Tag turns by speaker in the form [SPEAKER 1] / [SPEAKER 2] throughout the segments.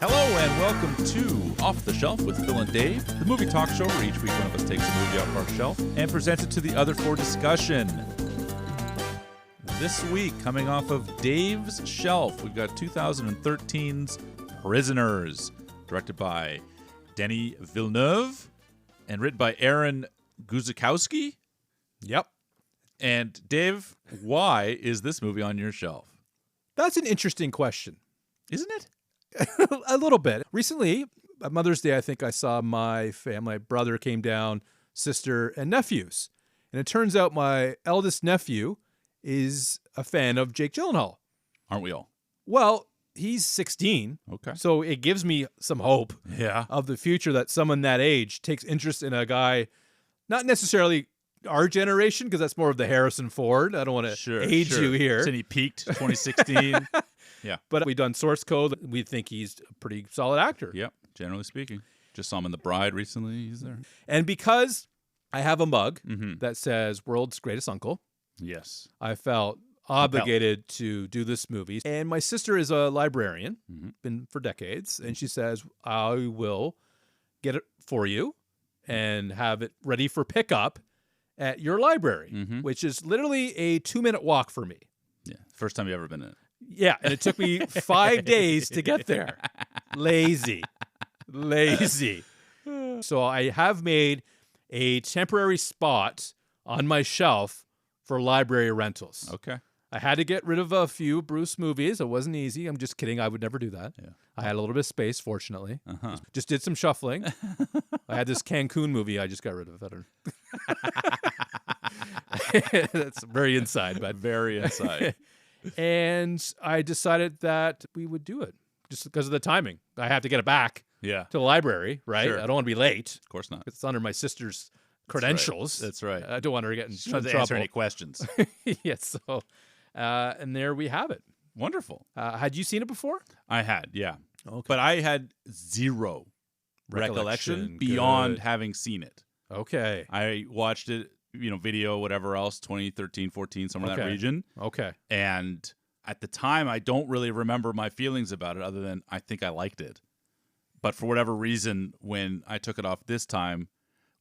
[SPEAKER 1] Hello and welcome to Off the Shelf with Phil and Dave, the movie talk show where each week one of us takes a movie off our shelf and presents it to the other for discussion. This week, coming off of Dave's shelf, we've got 2013's Prisoners, directed by Denis Villeneuve and written by Aaron Guzikowski.
[SPEAKER 2] Yep.
[SPEAKER 1] And Dave, why is this movie on your shelf?
[SPEAKER 2] That's an interesting question.
[SPEAKER 1] Isn't it?
[SPEAKER 2] A little bit. Recently, at Mother's Day, I think I saw my family. My brother came down, sister, and nephews. And it turns out my eldest nephew is a fan of Jake Gyllenhaal.
[SPEAKER 1] Aren't we all?
[SPEAKER 2] Well, he's 16.
[SPEAKER 1] Okay.
[SPEAKER 2] So it gives me some hope of the future that someone that age takes interest in a guy, not necessarily our generation, because that's more of the Harrison Ford. I don't want to age you here.
[SPEAKER 1] So he peaked 2016. Yeah.
[SPEAKER 2] But we've done Source Code. We think he's a pretty solid actor.
[SPEAKER 1] Yep, generally speaking. Just saw him in The Bride recently. He's there.
[SPEAKER 2] And because I have a mug that says World's Greatest Uncle,
[SPEAKER 1] yes,
[SPEAKER 2] I felt obligated to do this movie. And my sister is a librarian, been for decades, and she says, I will get it for you and have it ready for pickup at your library, which is literally a 2-minute walk for me.
[SPEAKER 1] Yeah, first time you ever been in it.
[SPEAKER 2] Yeah, and it took me 5 days to get there. Lazy. So I have made a temporary spot on my shelf for library rentals.
[SPEAKER 1] Okay.
[SPEAKER 2] I had to get rid of a few Bruce movies. It wasn't easy. I'm just kidding. I would never do that.
[SPEAKER 1] Yeah.
[SPEAKER 2] I had a little bit of space, fortunately. Just did some shuffling. I had this Cancun movie I just got rid of. That's very inside, but
[SPEAKER 1] very inside.
[SPEAKER 2] And I decided that we would do it just because of the timing. I have to get it back to the library, right?
[SPEAKER 1] Sure.
[SPEAKER 2] I don't want to be late.
[SPEAKER 1] Of course not.
[SPEAKER 2] It's under my sister's credentials.
[SPEAKER 1] That's right.
[SPEAKER 2] I don't want her to get in
[SPEAKER 1] She doesn't
[SPEAKER 2] trouble.
[SPEAKER 1] answer any questions.
[SPEAKER 2] Yes. So, and there we have it.
[SPEAKER 1] Wonderful.
[SPEAKER 2] Had you seen it before?
[SPEAKER 1] I had, yeah.
[SPEAKER 2] Okay.
[SPEAKER 1] But I had zero recollection beyond having seen it.
[SPEAKER 2] Okay.
[SPEAKER 1] I watched it, video, whatever else, 2013, 14, somewhere in that region.
[SPEAKER 2] Okay.
[SPEAKER 1] And at the time, I don't really remember my feelings about it other than I think I liked it. But for whatever reason, when I took it off this time,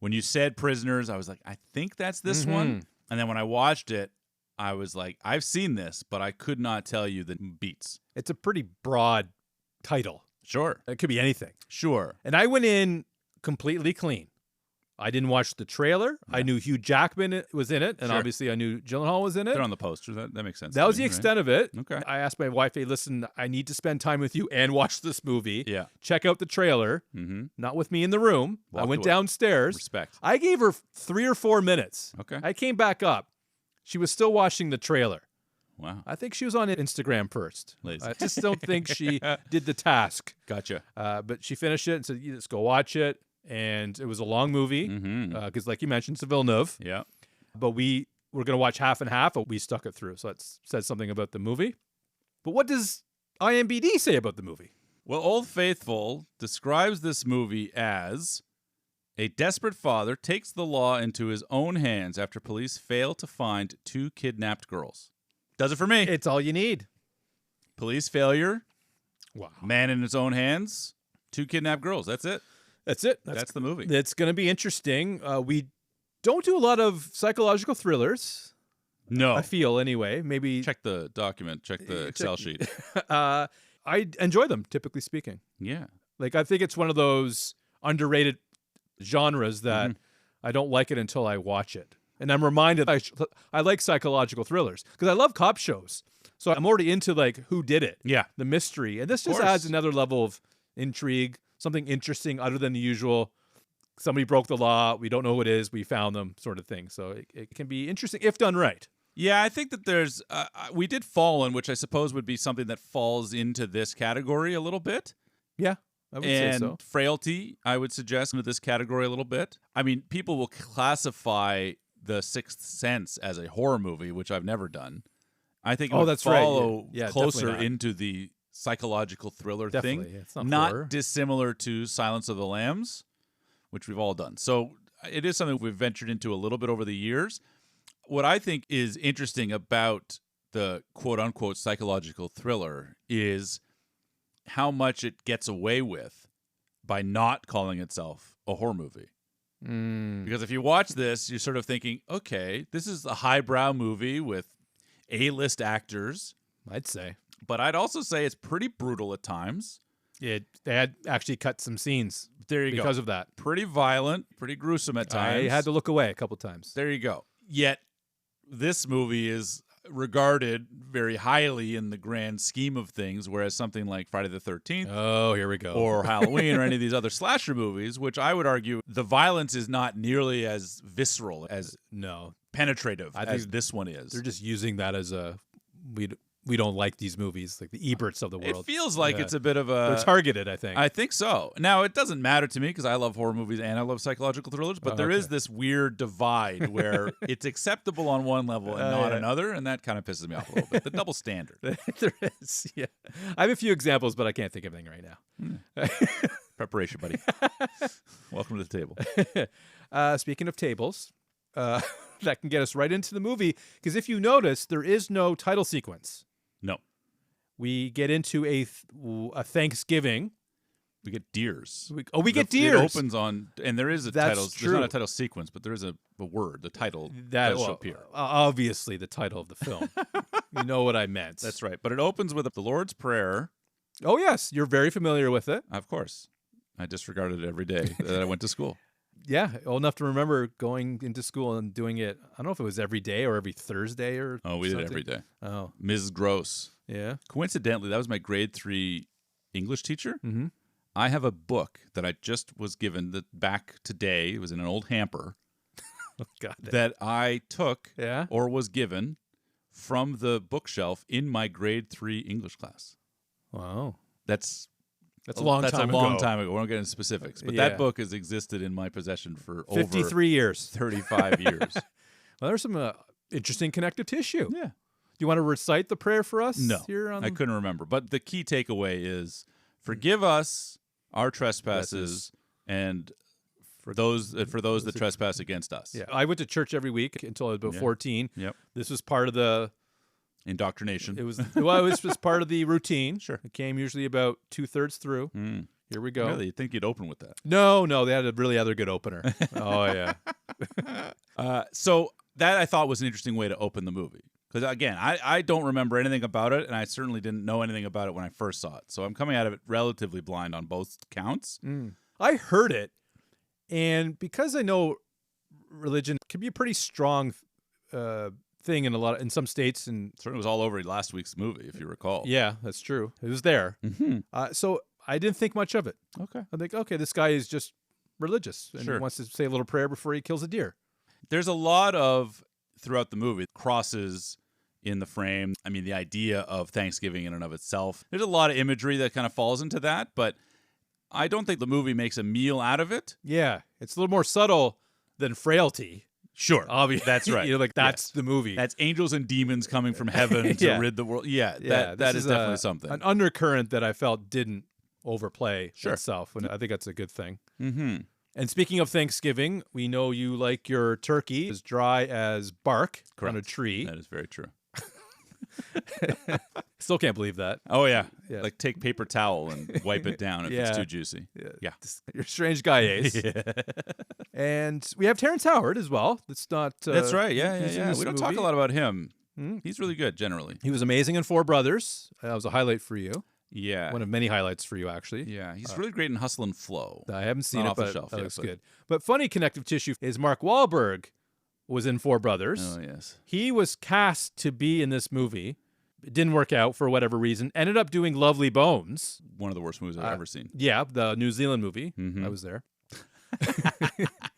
[SPEAKER 1] when you said Prisoners, I was like, I think that's this one. And then when I watched it, I was like, I've seen this, but I could not tell you the beats.
[SPEAKER 2] It's a pretty broad title.
[SPEAKER 1] Sure.
[SPEAKER 2] It could be anything.
[SPEAKER 1] Sure.
[SPEAKER 2] And I went in completely clean. I didn't watch the trailer. Yeah. I knew Hugh Jackman was in it, and obviously I knew Gyllenhaal was in it.
[SPEAKER 1] They're on the poster. That makes sense.
[SPEAKER 2] That was the extent of it.
[SPEAKER 1] Okay.
[SPEAKER 2] I asked my wife, hey, listen, I need to spend time with you and watch this movie.
[SPEAKER 1] Yeah.
[SPEAKER 2] Check out the trailer. Not with me in the room. I went downstairs.
[SPEAKER 1] Respect.
[SPEAKER 2] I gave her 3 or 4 minutes.
[SPEAKER 1] Okay.
[SPEAKER 2] I came back up. She was still watching the trailer.
[SPEAKER 1] Wow.
[SPEAKER 2] I think she was on Instagram first.
[SPEAKER 1] Lazy.
[SPEAKER 2] I just don't think she did the task.
[SPEAKER 1] Gotcha.
[SPEAKER 2] But she finished it and said, let's go watch it. And it was a long movie because, like you mentioned, it's a Villeneuve.
[SPEAKER 1] Yeah.
[SPEAKER 2] But we were going to watch half and half, but we stuck it through. So that says something about the movie. But what does IMDb say about the movie?
[SPEAKER 1] Well, Old Faithful describes this movie as a desperate father takes the law into his own hands after police fail to find 2 kidnapped girls. Does it for me.
[SPEAKER 2] It's all you need.
[SPEAKER 1] Police failure.
[SPEAKER 2] Wow.
[SPEAKER 1] Man in his own hands. 2 kidnapped girls. That's it.
[SPEAKER 2] That's it.
[SPEAKER 1] That's the movie.
[SPEAKER 2] It's going to be interesting. We don't do a lot of psychological thrillers.
[SPEAKER 1] No.
[SPEAKER 2] I feel, anyway. Maybe
[SPEAKER 1] check the document. Check the Excel sheet.
[SPEAKER 2] I enjoy them, typically speaking.
[SPEAKER 1] Yeah.
[SPEAKER 2] Like, I think it's one of those underrated genres that I don't like it until I watch it. And I'm reminded I like psychological thrillers because I love cop shows. So I'm already into, like, who did it.
[SPEAKER 1] Yeah.
[SPEAKER 2] The mystery. And this just adds another level of intrigue. Something interesting other than the usual, somebody broke the law, we don't know who it is, we found them sort of thing. So it can be interesting if done right.
[SPEAKER 1] Yeah, I think that there's, we did Fallen, which I suppose would be something that falls into this category a little bit.
[SPEAKER 2] Yeah, I would say so.
[SPEAKER 1] And Frailty, I would suggest, into this category a little bit. I mean, people will classify The Sixth Sense as a horror movie, which I've never done. I think it would follow closer into the psychological thriller thing.
[SPEAKER 2] It's not horror.
[SPEAKER 1] Dissimilar to Silence of the Lambs, which we've all done. So it is something we've ventured into a little bit over the years. What I think is interesting about the quote-unquote psychological thriller is how much it gets away with by not calling itself a horror movie. Because if you watch this, you're sort of thinking, okay, this is a highbrow movie with A-list actors.
[SPEAKER 2] I'd say.
[SPEAKER 1] But I'd also say it's pretty brutal at times.
[SPEAKER 2] They had actually cut some scenes
[SPEAKER 1] There you go.
[SPEAKER 2] because of that.
[SPEAKER 1] Pretty violent, pretty gruesome at times.
[SPEAKER 2] I had to look away a couple times.
[SPEAKER 1] There you go. Yet, this movie is regarded very highly in the grand scheme of things, whereas something like Friday the 13th
[SPEAKER 2] Oh, here we go.
[SPEAKER 1] or Halloween or any of these other slasher movies, which I would argue the violence is not nearly as visceral, as penetrative as this one is.
[SPEAKER 2] They're just using that as a we don't like these movies, like the Eberts of the world.
[SPEAKER 1] It feels like it's a bit of a...
[SPEAKER 2] They're targeted, I think.
[SPEAKER 1] I think so. Now, it doesn't matter to me because I love horror movies and I love psychological thrillers, but there is this weird divide where it's acceptable on one level and not another, and that kind of pisses me off a little bit. The double standard.
[SPEAKER 2] There is, yeah. I have a few examples, but I can't think of anything right now.
[SPEAKER 1] Preparation, buddy. Welcome to the table.
[SPEAKER 2] Speaking of tables, that can get us right into the movie, because if you notice, there is no title sequence.
[SPEAKER 1] No.
[SPEAKER 2] We get into a Thanksgiving.
[SPEAKER 1] We get deers.
[SPEAKER 2] We get deers.
[SPEAKER 1] It opens on, and there is a title. There's not a title sequence, but there is a word. The title does appear.
[SPEAKER 2] Obviously, the title of the film. You know what I meant.
[SPEAKER 1] That's right. But it opens with the Lord's Prayer.
[SPEAKER 2] Oh, yes. You're very familiar with it.
[SPEAKER 1] Of course. I disregarded it every day that I went to school.
[SPEAKER 2] Yeah, old enough to remember going into school and doing it. I don't know if it was every day or every Thursday or
[SPEAKER 1] we
[SPEAKER 2] something.
[SPEAKER 1] did every day.
[SPEAKER 2] Oh.
[SPEAKER 1] Ms. Gross.
[SPEAKER 2] Yeah.
[SPEAKER 1] Coincidentally, that was my grade 3 English teacher.
[SPEAKER 2] Mm-hmm.
[SPEAKER 1] I have a book that I just was given back today. It was in an old hamper that I took or was given from the bookshelf in my grade 3 English class.
[SPEAKER 2] Wow.
[SPEAKER 1] That's
[SPEAKER 2] a long time ago.
[SPEAKER 1] We won't get into specifics. But that book has existed in my possession for
[SPEAKER 2] 53 years.
[SPEAKER 1] 35 years.
[SPEAKER 2] Well, there's some interesting connective tissue.
[SPEAKER 1] Yeah.
[SPEAKER 2] Do you want to recite the prayer for us?
[SPEAKER 1] No,
[SPEAKER 2] here on...
[SPEAKER 1] I couldn't remember. But the key takeaway is, forgive us our trespasses and for those that trespass against us.
[SPEAKER 2] Yeah, I went to church every week until I was about 14.
[SPEAKER 1] Yep.
[SPEAKER 2] This was part of the...
[SPEAKER 1] indoctrination.
[SPEAKER 2] It was just part of the routine. Sure. It came usually about 2/3 through. Here we go.
[SPEAKER 1] Really? You'd think you'd open with that.
[SPEAKER 2] No, they had a really other good opener. Oh, yeah.
[SPEAKER 1] So that I thought was an interesting way to open the movie. Because, again, I don't remember anything about it, and I certainly didn't know anything about it when I first saw it. So I'm coming out of it relatively blind on both counts.
[SPEAKER 2] I heard it, and because I know religion can be a pretty strong thing in some states, and
[SPEAKER 1] certainly was all over last week's movie, if you recall.
[SPEAKER 2] Yeah, that's true. It was there. So I didn't think much of it.
[SPEAKER 1] Okay.
[SPEAKER 2] I think, okay, this guy is just religious, and he wants to say a little prayer before he kills a deer.
[SPEAKER 1] There's a lot of, throughout the movie, crosses in the frame. I mean, the idea of Thanksgiving in and of itself. There's a lot of imagery that kind of falls into that, but I don't think the movie makes a meal out of it.
[SPEAKER 2] Yeah, it's a little more subtle than frailty.
[SPEAKER 1] Sure.
[SPEAKER 2] Obviously.
[SPEAKER 1] That's right.
[SPEAKER 2] That's the movie.
[SPEAKER 1] That's angels and demons coming from heaven to rid the world. Yeah, that is definitely something.
[SPEAKER 2] An undercurrent that I felt didn't overplay itself, and I think that's a good thing. And speaking of Thanksgiving, we know you like your turkey as dry as bark on a tree.
[SPEAKER 1] That is very true.
[SPEAKER 2] Still can't believe that.
[SPEAKER 1] Oh, yeah. Like take paper towel and wipe it down if it's too juicy. Yeah.
[SPEAKER 2] You're a strange guy, Ace. And we have Terrence Howard as well. That's not...
[SPEAKER 1] That's right. Yeah. We don't talk a lot about him. He's really good, generally.
[SPEAKER 2] He was amazing in Four Brothers. That was a highlight for you.
[SPEAKER 1] Yeah.
[SPEAKER 2] One of many highlights for you, actually.
[SPEAKER 1] Yeah. He's really great in Hustle and Flow.
[SPEAKER 2] I haven't seen it, but that looks good. But funny connective tissue is Mark Wahlberg was in Four Brothers.
[SPEAKER 1] Oh, yes.
[SPEAKER 2] He was cast to be in this movie. It didn't work out for whatever reason. Ended up doing Lovely Bones.
[SPEAKER 1] One of the worst movies I've ever seen.
[SPEAKER 2] Yeah, the New Zealand movie. I was there.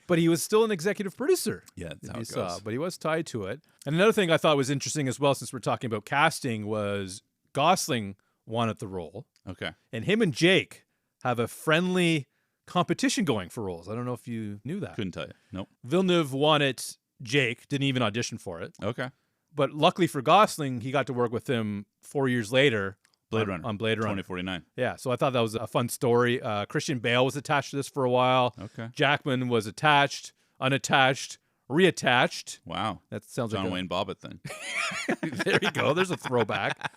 [SPEAKER 2] But he was still an executive producer.
[SPEAKER 1] Yeah, that's how it goes.
[SPEAKER 2] But he was tied to it. And another thing I thought was interesting as well, since we're talking about casting, was Gosling wanted the role.
[SPEAKER 1] Okay.
[SPEAKER 2] And him and Jake have a friendly competition going for roles. I don't know if you knew that.
[SPEAKER 1] Couldn't tell you. Nope.
[SPEAKER 2] Villeneuve wanted Jake, didn't even audition for it.
[SPEAKER 1] Okay.
[SPEAKER 2] But luckily for Gosling, he got to work with him 4 years later on Blade Runner
[SPEAKER 1] 2049.
[SPEAKER 2] Yeah, so I thought that was a fun story. Christian Bale was attached to this for a while.
[SPEAKER 1] Okay.
[SPEAKER 2] Jackman was attached, unattached, reattached.
[SPEAKER 1] Wow.
[SPEAKER 2] That sounds
[SPEAKER 1] John
[SPEAKER 2] like
[SPEAKER 1] Wayne Bobbitt thing.
[SPEAKER 2] There you go. There's a throwback.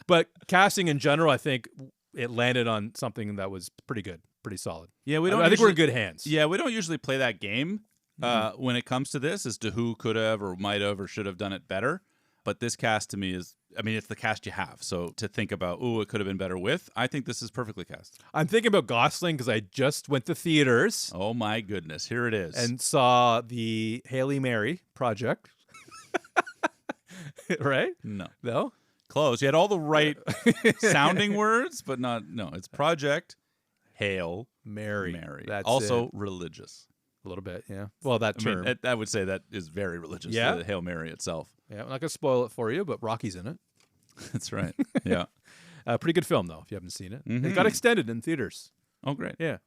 [SPEAKER 2] But casting in general, I think it landed on something that was pretty good, pretty solid.
[SPEAKER 1] Yeah, we don't.
[SPEAKER 2] I think we're in good hands.
[SPEAKER 1] Yeah, we don't usually play that game when it comes to this, as to who could have or might have or should have done it better. But this cast to me is, I mean, it's the cast you have. So to think about, it could have been better with, I think this is perfectly cast.
[SPEAKER 2] I'm thinking about Gosling because I just went to theaters.
[SPEAKER 1] Oh my goodness, here it is.
[SPEAKER 2] And saw the Halle Mary project. Right? No?
[SPEAKER 1] Close. You had all the right sounding words, but no, it's Project Hail
[SPEAKER 2] Mary. That's
[SPEAKER 1] also
[SPEAKER 2] it.
[SPEAKER 1] Religious.
[SPEAKER 2] A little bit, yeah. Well, that term.
[SPEAKER 1] I would say that is very religious,
[SPEAKER 2] Yeah?
[SPEAKER 1] the Hail Mary itself.
[SPEAKER 2] Yeah, I'm not going to spoil it for you, but Rocky's in it.
[SPEAKER 1] That's right. Yeah.
[SPEAKER 2] Pretty good film, though, if you haven't seen it.
[SPEAKER 1] Mm-hmm.
[SPEAKER 2] It got extended in theaters.
[SPEAKER 1] Oh, great.
[SPEAKER 2] Yeah.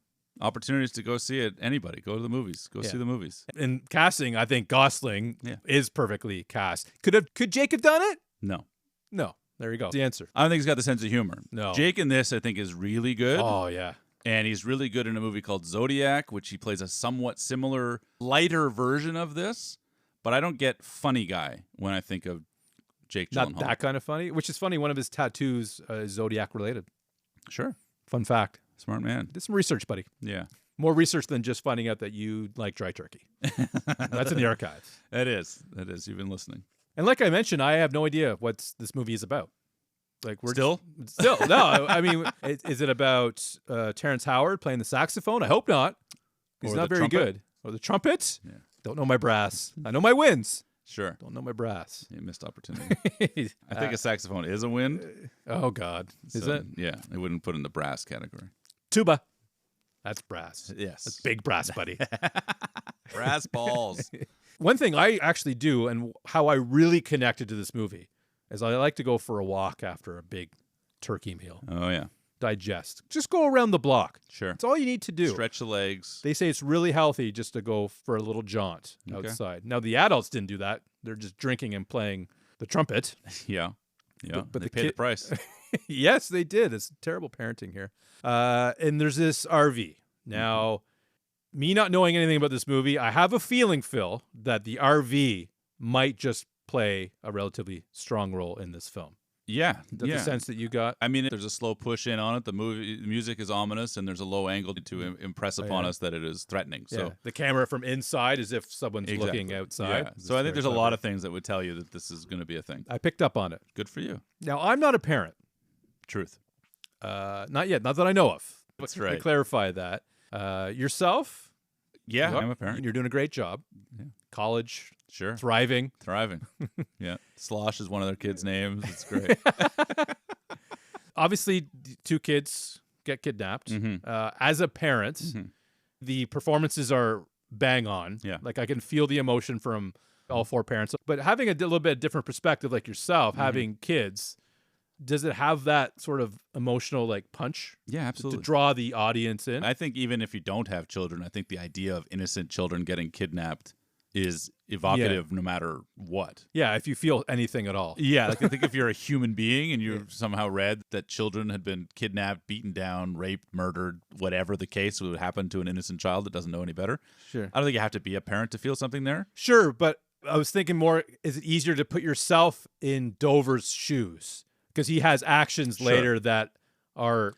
[SPEAKER 1] Opportunities to go see it. Anybody, go to the movies. Go see the movies.
[SPEAKER 2] In casting, I think Gosling is perfectly cast. Could Jake have done it?
[SPEAKER 1] No.
[SPEAKER 2] No. There you go. The answer.
[SPEAKER 1] I don't think he's got the sense of humor.
[SPEAKER 2] No.
[SPEAKER 1] Jake in this, I think, is really good.
[SPEAKER 2] Oh, yeah.
[SPEAKER 1] And he's really good in a movie called Zodiac, which he plays a somewhat similar, lighter version of this. But I don't get funny guy when I think of Jake Gyllenhaal.
[SPEAKER 2] Not that kind of funny, which is funny. One of his tattoos is Zodiac related.
[SPEAKER 1] Sure.
[SPEAKER 2] Fun fact.
[SPEAKER 1] Smart man.
[SPEAKER 2] Did some research, buddy.
[SPEAKER 1] Yeah.
[SPEAKER 2] More research than just finding out that you like dry turkey. That's in the archives.
[SPEAKER 1] It is. It is. You've been listening.
[SPEAKER 2] And like I mentioned, I have no idea what this movie is about. Like we're
[SPEAKER 1] Still?
[SPEAKER 2] No. I mean, is it about Terrence Howard playing the saxophone? I hope not. He's
[SPEAKER 1] Or
[SPEAKER 2] not
[SPEAKER 1] the
[SPEAKER 2] very
[SPEAKER 1] trumpet?
[SPEAKER 2] good. Or the trumpet?
[SPEAKER 1] Yeah.
[SPEAKER 2] Don't know my brass. I know my winds.
[SPEAKER 1] Sure.
[SPEAKER 2] Don't know my brass.
[SPEAKER 1] You missed opportunity. I think a saxophone is a wind.
[SPEAKER 2] Oh God, is
[SPEAKER 1] So,
[SPEAKER 2] it?
[SPEAKER 1] Yeah, I wouldn't put it in the brass category.
[SPEAKER 2] Tuba. That's brass.
[SPEAKER 1] Yes.
[SPEAKER 2] That's big brass, buddy.
[SPEAKER 1] Brass balls.
[SPEAKER 2] One thing I actually do, and how I really connected to this movie, is I like to go for a walk after a big turkey meal.
[SPEAKER 1] Oh, yeah.
[SPEAKER 2] Digest. Just go around the block.
[SPEAKER 1] Sure.
[SPEAKER 2] That's all you need to do.
[SPEAKER 1] Stretch the legs.
[SPEAKER 2] They say it's really healthy just to go for a little jaunt outside. Now, the adults didn't do that. They're just drinking and playing the trumpet.
[SPEAKER 1] Yeah. Yeah.
[SPEAKER 2] But
[SPEAKER 1] they
[SPEAKER 2] the
[SPEAKER 1] paid the price.
[SPEAKER 2] Yes, they did. It's terrible parenting here. And there's this RV. Now, me not knowing anything about this movie, I have a feeling, Phil, that the RV might just play a relatively strong role in this film.
[SPEAKER 1] Yeah.
[SPEAKER 2] That's the sense that you got.
[SPEAKER 1] I mean, there's a slow push in on it. The music is ominous, and there's a low angle to impress upon us that it is threatening.
[SPEAKER 2] Yeah.
[SPEAKER 1] So
[SPEAKER 2] the camera from inside as if someone's looking outside.
[SPEAKER 1] Yeah. So I think there's a lot of things that would tell you that this is going to be a thing.
[SPEAKER 2] I picked up on it.
[SPEAKER 1] Good for you.
[SPEAKER 2] Now, I'm not a parent.
[SPEAKER 1] Truth.
[SPEAKER 2] Not yet. Not that I know of.
[SPEAKER 1] That's
[SPEAKER 2] To
[SPEAKER 1] right.
[SPEAKER 2] clarify that. Yourself?
[SPEAKER 1] Yeah, I'm a parent.
[SPEAKER 2] You're doing a great job.
[SPEAKER 1] Yeah.
[SPEAKER 2] College.
[SPEAKER 1] Sure.
[SPEAKER 2] Thriving.
[SPEAKER 1] Yeah. Slosh is one of their kids' names. It's great.
[SPEAKER 2] Obviously, two kids get kidnapped. As a parent, the performances are bang on.
[SPEAKER 1] Yeah.
[SPEAKER 2] Like I can feel the emotion from all four parents. But having a little bit different perspective like yourself, having kids, does it have that sort of emotional like punch?
[SPEAKER 1] Yeah, absolutely.
[SPEAKER 2] To draw the audience in?
[SPEAKER 1] I think even if you don't have children, I think the idea of innocent children getting kidnapped is evocative no matter what.
[SPEAKER 2] Yeah, if you feel anything at all.
[SPEAKER 1] Yeah, like I think if you're a human being and you somehow read that children had been kidnapped, beaten down, raped, murdered, whatever the case would happen to an innocent child that doesn't know any better.
[SPEAKER 2] Sure.
[SPEAKER 1] I don't think you have to be a parent to feel something there.
[SPEAKER 2] Sure, but I was thinking more, is it easier to put yourself in Dover's shoes? Because he has actions later that are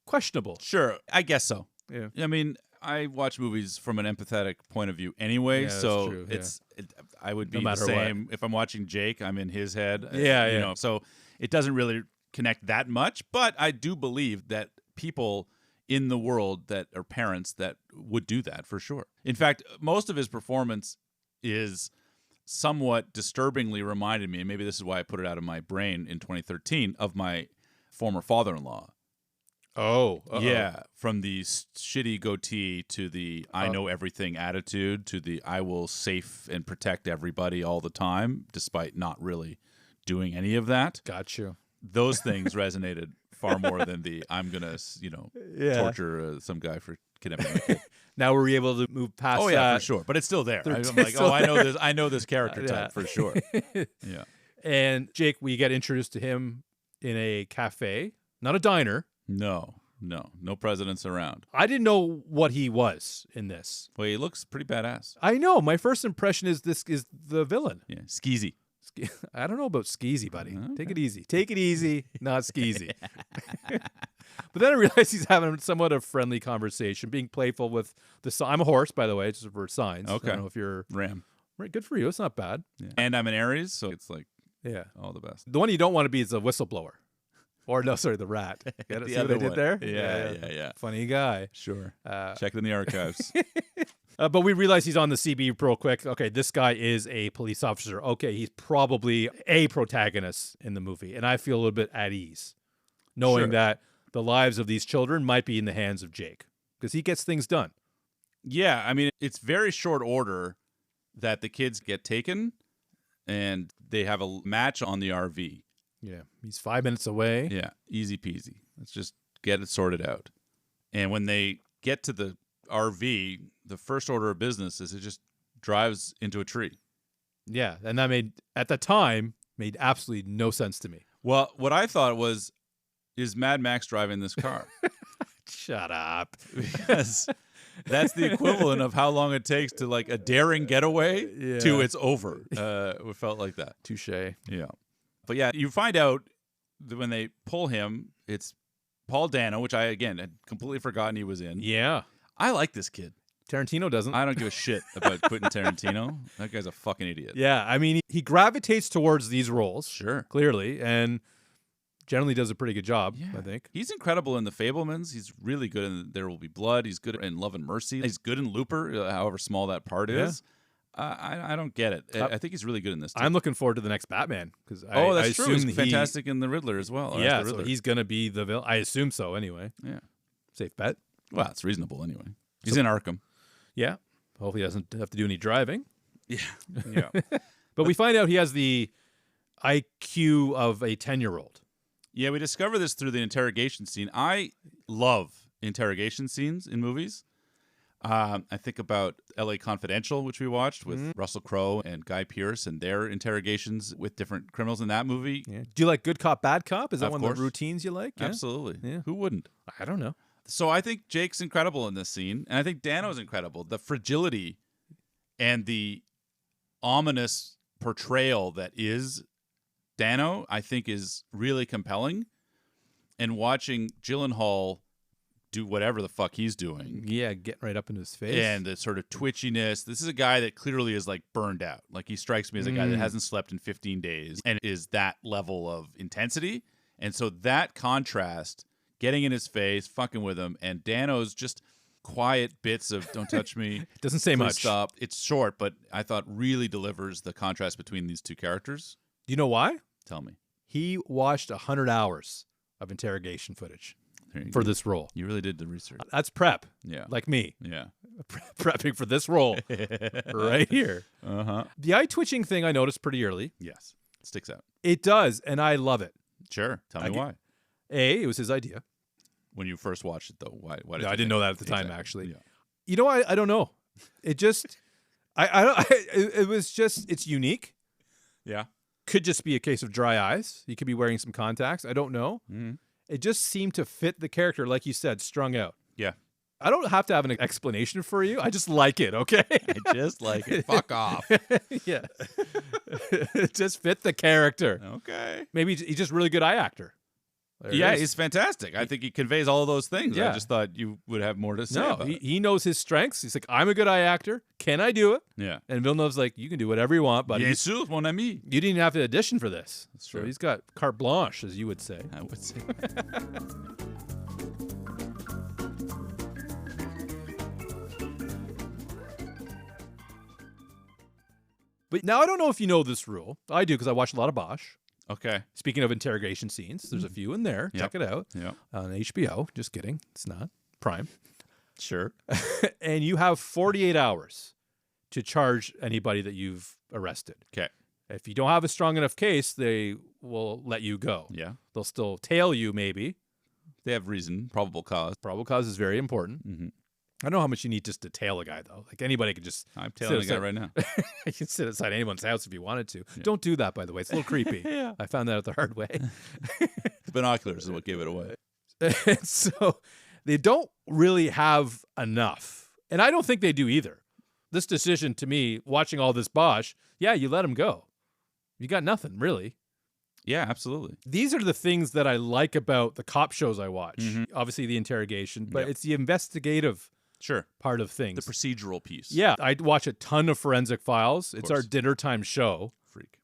[SPEAKER 2] questionable.
[SPEAKER 1] Sure, I guess so.
[SPEAKER 2] Yeah.
[SPEAKER 1] I mean, I watch movies from an empathetic point of view anyway, so
[SPEAKER 2] true,
[SPEAKER 1] I would be
[SPEAKER 2] No
[SPEAKER 1] the
[SPEAKER 2] matter
[SPEAKER 1] same if I'm watching Jake. I'm in his head.
[SPEAKER 2] Yeah,
[SPEAKER 1] you
[SPEAKER 2] yeah.
[SPEAKER 1] know, so it doesn't really connect that much, but I do believe that people in the world that are parents that would do that for sure. In fact, most of his performance is somewhat disturbingly reminded me, and maybe this is why I put it out of my brain in 2013, of my former father-in-law.
[SPEAKER 2] Oh.
[SPEAKER 1] Yeah, from the shitty goatee to the I know everything attitude to the I will safe and protect everybody all the time, despite not really doing any of that.
[SPEAKER 2] Got you.
[SPEAKER 1] Those things resonated far more than the I'm going to, torture some guy for kidnapping my kid.
[SPEAKER 2] Now were we able to move past that?
[SPEAKER 1] Oh, yeah, for sure. But it's still there. I'm
[SPEAKER 2] It's
[SPEAKER 1] like,
[SPEAKER 2] still
[SPEAKER 1] I know this character
[SPEAKER 2] Yeah.
[SPEAKER 1] type for sure. Yeah.
[SPEAKER 2] And Jake, we get introduced to him in a cafe, not a diner.
[SPEAKER 1] No presidents around.
[SPEAKER 2] I didn't know what he was in this.
[SPEAKER 1] Well, he looks pretty badass.
[SPEAKER 2] I know. My first impression is this is the villain.
[SPEAKER 1] Yeah, skeezy.
[SPEAKER 2] I don't know about skeezy, buddy. Okay. Take it easy. Take it easy, not skeezy. But then I realized he's having somewhat of a friendly conversation, being playful with the. I'm a horse, by the way, just for signs.
[SPEAKER 1] Okay.
[SPEAKER 2] I don't know if you're
[SPEAKER 1] Ram.
[SPEAKER 2] Right, good for you. It's not bad.
[SPEAKER 1] Yeah. And I'm an Aries, so it's like
[SPEAKER 2] yeah,
[SPEAKER 1] all the best.
[SPEAKER 2] The one you don't want to be is a whistleblower. Or no, sorry, the rat. Get it? See what I did there?
[SPEAKER 1] Yeah.
[SPEAKER 2] Funny guy.
[SPEAKER 1] Sure. Check it in the archives.
[SPEAKER 2] But we realize he's on the CB real quick. Okay, this guy is a police officer. Okay, he's probably a protagonist in the movie. And I feel a little bit at ease knowing that the lives of these children might be in the hands of Jake because he gets things done.
[SPEAKER 1] Yeah, I mean, it's very short order that the kids get taken and they have a match on the RV.
[SPEAKER 2] Yeah, he's 5 minutes away.
[SPEAKER 1] Yeah, easy peasy. Let's just get it sorted out. And when they get to the RV, the first order of business is it just drives into a tree.
[SPEAKER 2] Yeah, and that at the time, made absolutely no sense to me.
[SPEAKER 1] Well, what I thought was, is Mad Max driving this car?
[SPEAKER 2] Shut up.
[SPEAKER 1] Because that's the equivalent of how long it takes to like a daring getaway to it's over. It felt like that.
[SPEAKER 2] Touche.
[SPEAKER 1] Yeah. But yeah, you find out that when they pull him, it's Paul Dano, which I, again, had completely forgotten he was in.
[SPEAKER 2] Yeah.
[SPEAKER 1] I like this kid.
[SPEAKER 2] Tarantino doesn't.
[SPEAKER 1] I don't give a shit about Quentin Tarantino. That guy's a fucking idiot.
[SPEAKER 2] Yeah, I mean, he gravitates towards these roles.
[SPEAKER 1] Sure.
[SPEAKER 2] Clearly, and generally does a pretty good job, I think.
[SPEAKER 1] He's incredible in The Fabelmans. He's really good in There Will Be Blood. He's good in Love and Mercy. He's good in Looper, however small that part is. I don't get it. I think he's really good in this, too.
[SPEAKER 2] I'm looking forward to the next Batman.
[SPEAKER 1] That's true. He's fantastic in The Riddler as well.
[SPEAKER 2] Yeah, so he's going to be the villain. I assume so, anyway.
[SPEAKER 1] Yeah.
[SPEAKER 2] Safe bet.
[SPEAKER 1] Well, it's reasonable, anyway. He's in Arkham.
[SPEAKER 2] Yeah. Hopefully he doesn't have to do any driving.
[SPEAKER 1] Yeah.
[SPEAKER 2] But we find out he has the IQ of a 10-year-old.
[SPEAKER 1] Yeah, we discover this through the interrogation scene. I love interrogation scenes in movies. I think about L.A. Confidential, which we watched with Russell Crowe and Guy Pearce and their interrogations with different criminals in that movie.
[SPEAKER 2] Yeah. Do you like Good Cop, Bad Cop? Is that one of the routines you like?
[SPEAKER 1] Yeah? Absolutely.
[SPEAKER 2] Yeah.
[SPEAKER 1] Who wouldn't?
[SPEAKER 2] I don't know.
[SPEAKER 1] So I think Jake's incredible in this scene, and I think Dano's incredible. The fragility and the ominous portrayal that is Dano, I think, is really compelling. And watching Gyllenhaal do whatever the fuck he's doing.
[SPEAKER 2] Yeah, getting right up in his face.
[SPEAKER 1] And the sort of twitchiness. This is a guy that clearly is like burned out. Like he strikes me as a guy that hasn't slept in 15 days and is that level of intensity. And so that contrast, getting in his face, fucking with him, and Dano's just quiet bits of "don't touch me,"
[SPEAKER 2] doesn't say much.
[SPEAKER 1] Stop. It's short, but I thought really delivers the contrast between these two characters.
[SPEAKER 2] Do you know why?
[SPEAKER 1] Tell me.
[SPEAKER 2] He watched 100 hours of interrogation footage for this role.
[SPEAKER 1] You really did the research.
[SPEAKER 2] That's prep.
[SPEAKER 1] Yeah,
[SPEAKER 2] like me.
[SPEAKER 1] Yeah,
[SPEAKER 2] prepping for this role right here. The eye twitching thing I noticed pretty early.
[SPEAKER 1] Yes, it sticks out.
[SPEAKER 2] It does, and I love it.
[SPEAKER 1] Sure. Tell me why.
[SPEAKER 2] It was his idea.
[SPEAKER 1] When you first watched it, though, why did
[SPEAKER 2] I didn't know that at the time, actually.
[SPEAKER 1] Yeah.
[SPEAKER 2] You know, I don't know. It just, it was just, it's unique.
[SPEAKER 1] Yeah.
[SPEAKER 2] Could just be a case of dry eyes. He could be wearing some contacts. I don't know.
[SPEAKER 1] Mm-hmm.
[SPEAKER 2] It just seemed to fit the character, like you said, strung out.
[SPEAKER 1] Yeah.
[SPEAKER 2] I don't have to have an explanation for you. I just like it, okay?
[SPEAKER 1] I just like it. Fuck off.
[SPEAKER 2] Yeah. It just fit the character.
[SPEAKER 1] Okay.
[SPEAKER 2] Maybe he's just a really good eye actor.
[SPEAKER 1] Yeah, he's fantastic. I think he conveys all of those things. Yeah. I just thought you would have more to say about it.
[SPEAKER 2] He knows his strengths. He's like, I'm a good eye actor. Can I do it?
[SPEAKER 1] Yeah.
[SPEAKER 2] And Villeneuve's like, you can do whatever you want, buddy.
[SPEAKER 1] Bien sûr, mon ami.
[SPEAKER 2] You didn't have to audition for this.
[SPEAKER 1] That's true.
[SPEAKER 2] So he's got carte blanche, as you would say.
[SPEAKER 1] I would say.
[SPEAKER 2] But now I don't know if you know this rule. I do because I watch a lot of Bosch.
[SPEAKER 1] Okay.
[SPEAKER 2] Speaking of interrogation scenes, there's a few in there.
[SPEAKER 1] Yep.
[SPEAKER 2] Check it out.
[SPEAKER 1] Yeah.
[SPEAKER 2] On HBO. Just kidding. It's not. Prime.
[SPEAKER 1] Sure.
[SPEAKER 2] And you have 48 hours to charge anybody that you've arrested.
[SPEAKER 1] Okay.
[SPEAKER 2] If you don't have a strong enough case, they will let you go.
[SPEAKER 1] Yeah.
[SPEAKER 2] They'll still tail you, maybe.
[SPEAKER 1] They have reason. Probable cause.
[SPEAKER 2] Probable cause is very important.
[SPEAKER 1] Mm-hmm.
[SPEAKER 2] I don't know how much you need just to tail a guy, though. Like, anybody could just...
[SPEAKER 1] I'm tailing a guy right now.
[SPEAKER 2] You can sit outside anyone's house if you wanted to. Yeah. Don't do that, by the way. It's a little creepy.
[SPEAKER 1] Yeah.
[SPEAKER 2] I found that out the hard way.
[SPEAKER 1] Binoculars is what gave it away.
[SPEAKER 2] So they don't really have enough. And I don't think they do either. This decision, to me, watching all this Bosch, yeah, you let him go. You got nothing, really.
[SPEAKER 1] Yeah, absolutely.
[SPEAKER 2] These are the things that I like about the cop shows I watch. Obviously, the interrogation, but it's the investigative part of things.
[SPEAKER 1] The procedural piece.
[SPEAKER 2] Yeah, I watch a ton of Forensic Files. It's our dinner time show.
[SPEAKER 1] Freak.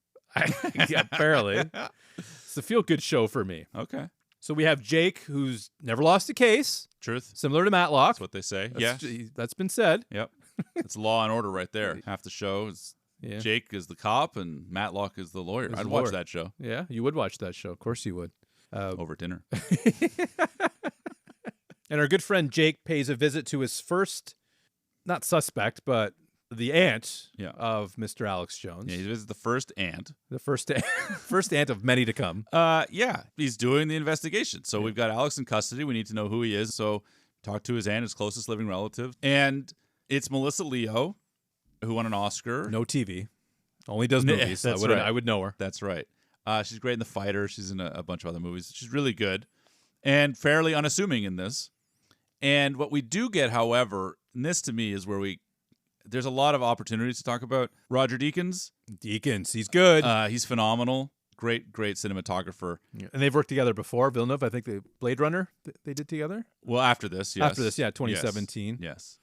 [SPEAKER 2] Yeah, apparently. It's a feel-good show for me.
[SPEAKER 1] Okay.
[SPEAKER 2] So we have Jake, who's never lost a case.
[SPEAKER 1] Truth.
[SPEAKER 2] Similar to Matlock.
[SPEAKER 1] That's what they say.
[SPEAKER 2] That's been said.
[SPEAKER 1] Yep. It's Law and Order right there. Half the show is Jake is the cop and Matlock is the lawyer. I'd watch that show.
[SPEAKER 2] Yeah, you would watch that show. Of course you would.
[SPEAKER 1] Over dinner.
[SPEAKER 2] And our good friend Jake pays a visit to his first, not suspect, but the aunt of Mr. Alex Jones.
[SPEAKER 1] Yeah, he visits the first aunt.
[SPEAKER 2] The first aunt of many to come.
[SPEAKER 1] Yeah, he's doing the investigation. So we've got Alex in custody. We need to know who he is. So talk to his aunt, his closest living relative. And it's Melissa Leo, who won an Oscar.
[SPEAKER 2] No TV. Only does movies.
[SPEAKER 1] That's right.
[SPEAKER 2] I would know her.
[SPEAKER 1] That's right. She's great in The Fighter. She's in a bunch of other movies. She's really good and fairly unassuming in this. And what we do get, however, and this to me is where there's a lot of opportunities to talk about. Roger Deakins.
[SPEAKER 2] He's good.
[SPEAKER 1] He's phenomenal. Great cinematographer.
[SPEAKER 2] Yeah. And they've worked together before. Villeneuve, I think the Blade Runner they did together.
[SPEAKER 1] Well, after this, yes.
[SPEAKER 2] 2017.
[SPEAKER 1] Yes.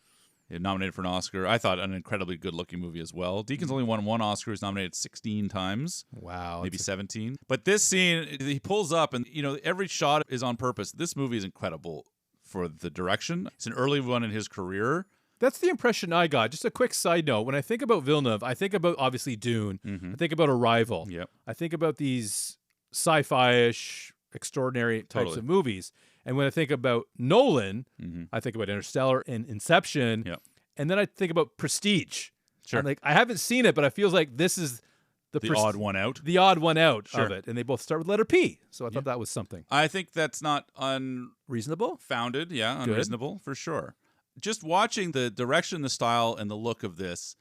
[SPEAKER 1] Nominated for an Oscar. I thought an incredibly good-looking movie as well. Deakins only won one Oscar. He's nominated 16 times.
[SPEAKER 2] Wow.
[SPEAKER 1] Maybe 17. But this scene, he pulls up, and every shot is on purpose. This movie is incredible for the direction. It's an early one in his career.
[SPEAKER 2] That's the impression I got. Just a quick side note. When I think about Villeneuve, I think about, obviously, Dune. I think about Arrival.
[SPEAKER 1] Yep.
[SPEAKER 2] I think about these sci-fi-ish, extraordinary types of movies. And when I think about Nolan, I think about Interstellar and Inception.
[SPEAKER 1] Yep.
[SPEAKER 2] And then I think about Prestige.
[SPEAKER 1] Sure.
[SPEAKER 2] I'm like, I haven't seen it, but I feel like this is
[SPEAKER 1] the odd one out.
[SPEAKER 2] The odd one out of it. And they both start with letter P. So I thought that was something.
[SPEAKER 1] I think that's not
[SPEAKER 2] reasonable.
[SPEAKER 1] Founded. Yeah, unreasonable for sure. Just watching the direction, the style, and the look of this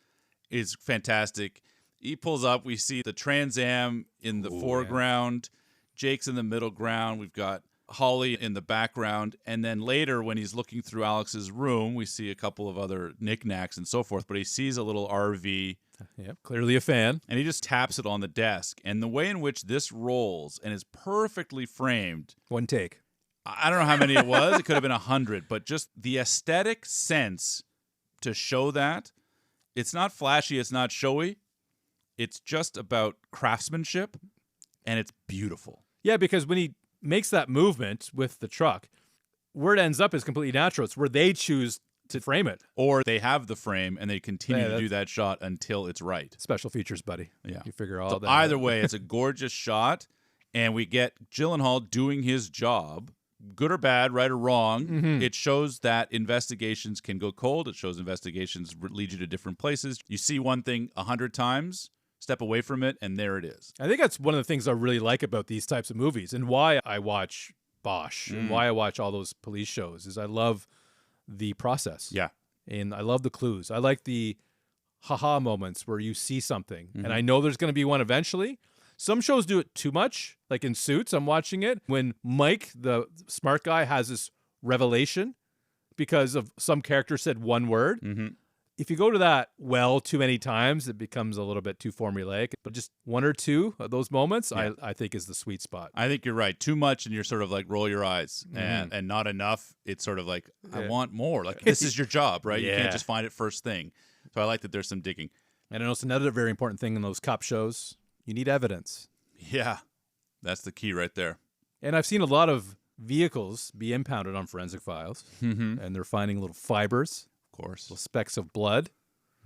[SPEAKER 1] is fantastic. He pulls up. We see the Trans Am in the foreground. Jake's in the middle ground. We've got Holly in the background. And then later, when he's looking through Alex's room, we see a couple of other knickknacks and so forth. But he sees a little RV.
[SPEAKER 2] Yep, clearly a fan.
[SPEAKER 1] And he just taps it on the desk. And the way in which this rolls and is perfectly framed.
[SPEAKER 2] One take.
[SPEAKER 1] I don't know how many it was. It could have been 100. But just the aesthetic sense to show that. It's not flashy. It's not showy. It's just about craftsmanship. And it's beautiful.
[SPEAKER 2] Yeah, because when he makes that movement with the truck, where it ends up is completely natural. It's where they choose to frame it.
[SPEAKER 1] Or they have the frame and they continue to do that shot until it's right.
[SPEAKER 2] Special features, buddy.
[SPEAKER 1] Yeah.
[SPEAKER 2] You figure all that
[SPEAKER 1] Either
[SPEAKER 2] out.
[SPEAKER 1] way, it's a gorgeous shot. And we get Gyllenhaal doing his job. Good or bad, right or wrong, it shows that investigations can go cold. It shows investigations lead you to different places. You see one thing 100 times, step away from it, and there it is.
[SPEAKER 2] I think that's one of the things I really like about these types of movies and why I watch Bosch and why I watch all those police shows is I love the process.
[SPEAKER 1] Yeah.
[SPEAKER 2] And I love the clues. I like the haha moments where you see something, and I know there's going to be one eventually. Some shows do it too much, like in Suits, I'm watching it, when Mike, the smart guy, has this revelation because of some character said one word. If you go to that too many times, it becomes a little bit too formulaic. But just one or two of those moments, I think is the sweet spot.
[SPEAKER 1] I think you're right. Too much, and you're sort of like roll your eyes, and not enough. It's sort of like, I want more. Like, this is your job, right? You can't just find it first thing. So I like that there's some digging.
[SPEAKER 2] And I know it's another very important thing in those cop shows. You need evidence.
[SPEAKER 1] Yeah, that's the key right there.
[SPEAKER 2] And I've seen a lot of vehicles be impounded on Forensic Files, and they're finding little fibers,
[SPEAKER 1] of course,
[SPEAKER 2] little specks of blood.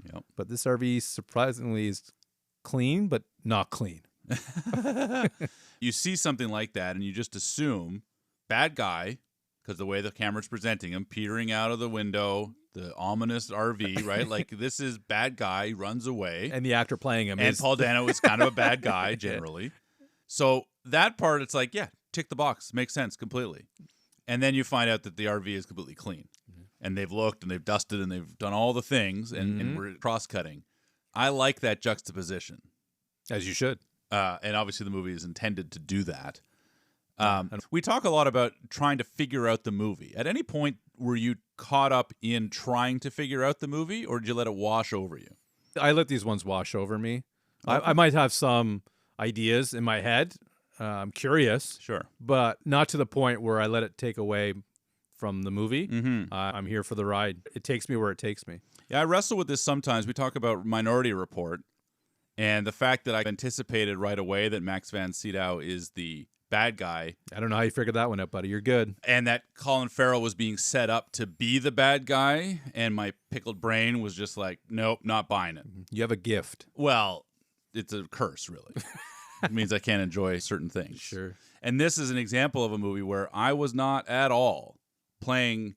[SPEAKER 1] Yep.
[SPEAKER 2] But this RV surprisingly is clean, but not clean.
[SPEAKER 1] You see something like that, and you just assume bad guy, because the way the camera's presenting him, peering out of the window, the ominous RV, right? Like, this is bad guy, runs away.
[SPEAKER 2] And the actor playing him
[SPEAKER 1] is... Paul Dano is kind of a bad guy, generally. So that part, it's like, yeah, tick the box. Makes sense completely. And then you find out that the RV is completely clean. And they've looked, and they've dusted, and they've done all the things, and we're cross-cutting. I like that juxtaposition.
[SPEAKER 2] As you should.
[SPEAKER 1] And obviously the movie is intended to do that. We talk a lot about trying to figure out the movie. At any point, were you caught up in trying to figure out the movie, or did you let it wash over you?
[SPEAKER 2] I let these ones wash over me. Okay. I might have some ideas in my head. I'm curious,
[SPEAKER 1] Sure.
[SPEAKER 2] but not to the point where I let it take away from the movie.
[SPEAKER 1] Mm-hmm.
[SPEAKER 2] I'm here for the ride. It takes me where it takes me.
[SPEAKER 1] Yeah, I wrestle with this sometimes. We talk about Minority Report, and the fact that I anticipated right away that Max von Sydow is the bad guy,
[SPEAKER 2] I don't know how you figured that one out, buddy. You're good.
[SPEAKER 1] and that Colin Farrell was being set up to be the bad guy, and my pickled brain was just like, nope, not buying it.
[SPEAKER 2] You have a gift.
[SPEAKER 1] Well, it's a curse, really. It means I can't enjoy certain things.
[SPEAKER 2] Sure.
[SPEAKER 1] And this is an example of a movie where I was not at all playing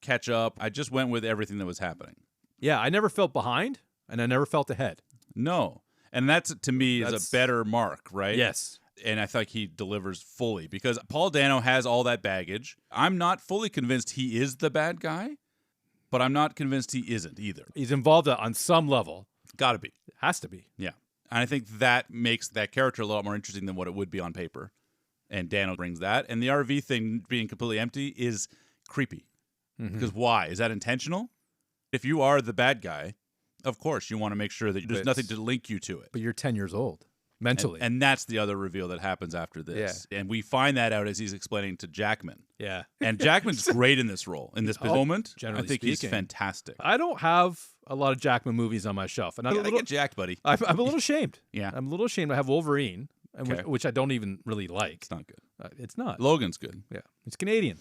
[SPEAKER 1] catch up. I just went with everything that was happening.
[SPEAKER 2] Yeah, I never felt behind, and I never felt ahead.
[SPEAKER 1] No. And that's, to me, is
[SPEAKER 2] That's-
[SPEAKER 1] a better mark, right?
[SPEAKER 2] Yes.
[SPEAKER 1] And I think he delivers fully because Paul Dano has all that baggage. I'm not fully convinced he is the bad guy, but I'm not convinced he isn't either.
[SPEAKER 2] He's involved on some level.
[SPEAKER 1] Gotta be.
[SPEAKER 2] Has to be.
[SPEAKER 1] Yeah. And I think that makes that character a lot more interesting than what it would be on paper. And Dano brings that. And the RV thing being completely empty is creepy. Because why? Is that intentional? If you are the bad guy, of course you want to make sure that there's nothing to link you to it.
[SPEAKER 2] But you're 10 years old, mentally.
[SPEAKER 1] And that's the other reveal that happens after this. And we find that out as he's explaining to Jackman.
[SPEAKER 2] Yeah.
[SPEAKER 1] And Jackman's great in this role, in this moment.
[SPEAKER 2] generally
[SPEAKER 1] I think he's
[SPEAKER 2] speaking.
[SPEAKER 1] fantastic.
[SPEAKER 2] I don't have a lot of Jackman movies on my shelf. And
[SPEAKER 1] I get jacked, buddy.
[SPEAKER 2] I'm a little ashamed.
[SPEAKER 1] Yeah.
[SPEAKER 2] I'm a little ashamed. I have Wolverine, and
[SPEAKER 1] Okay.
[SPEAKER 2] which I don't even really like.
[SPEAKER 1] It's not good.
[SPEAKER 2] It's not.
[SPEAKER 1] Logan's good.
[SPEAKER 2] Yeah. It's Canadian,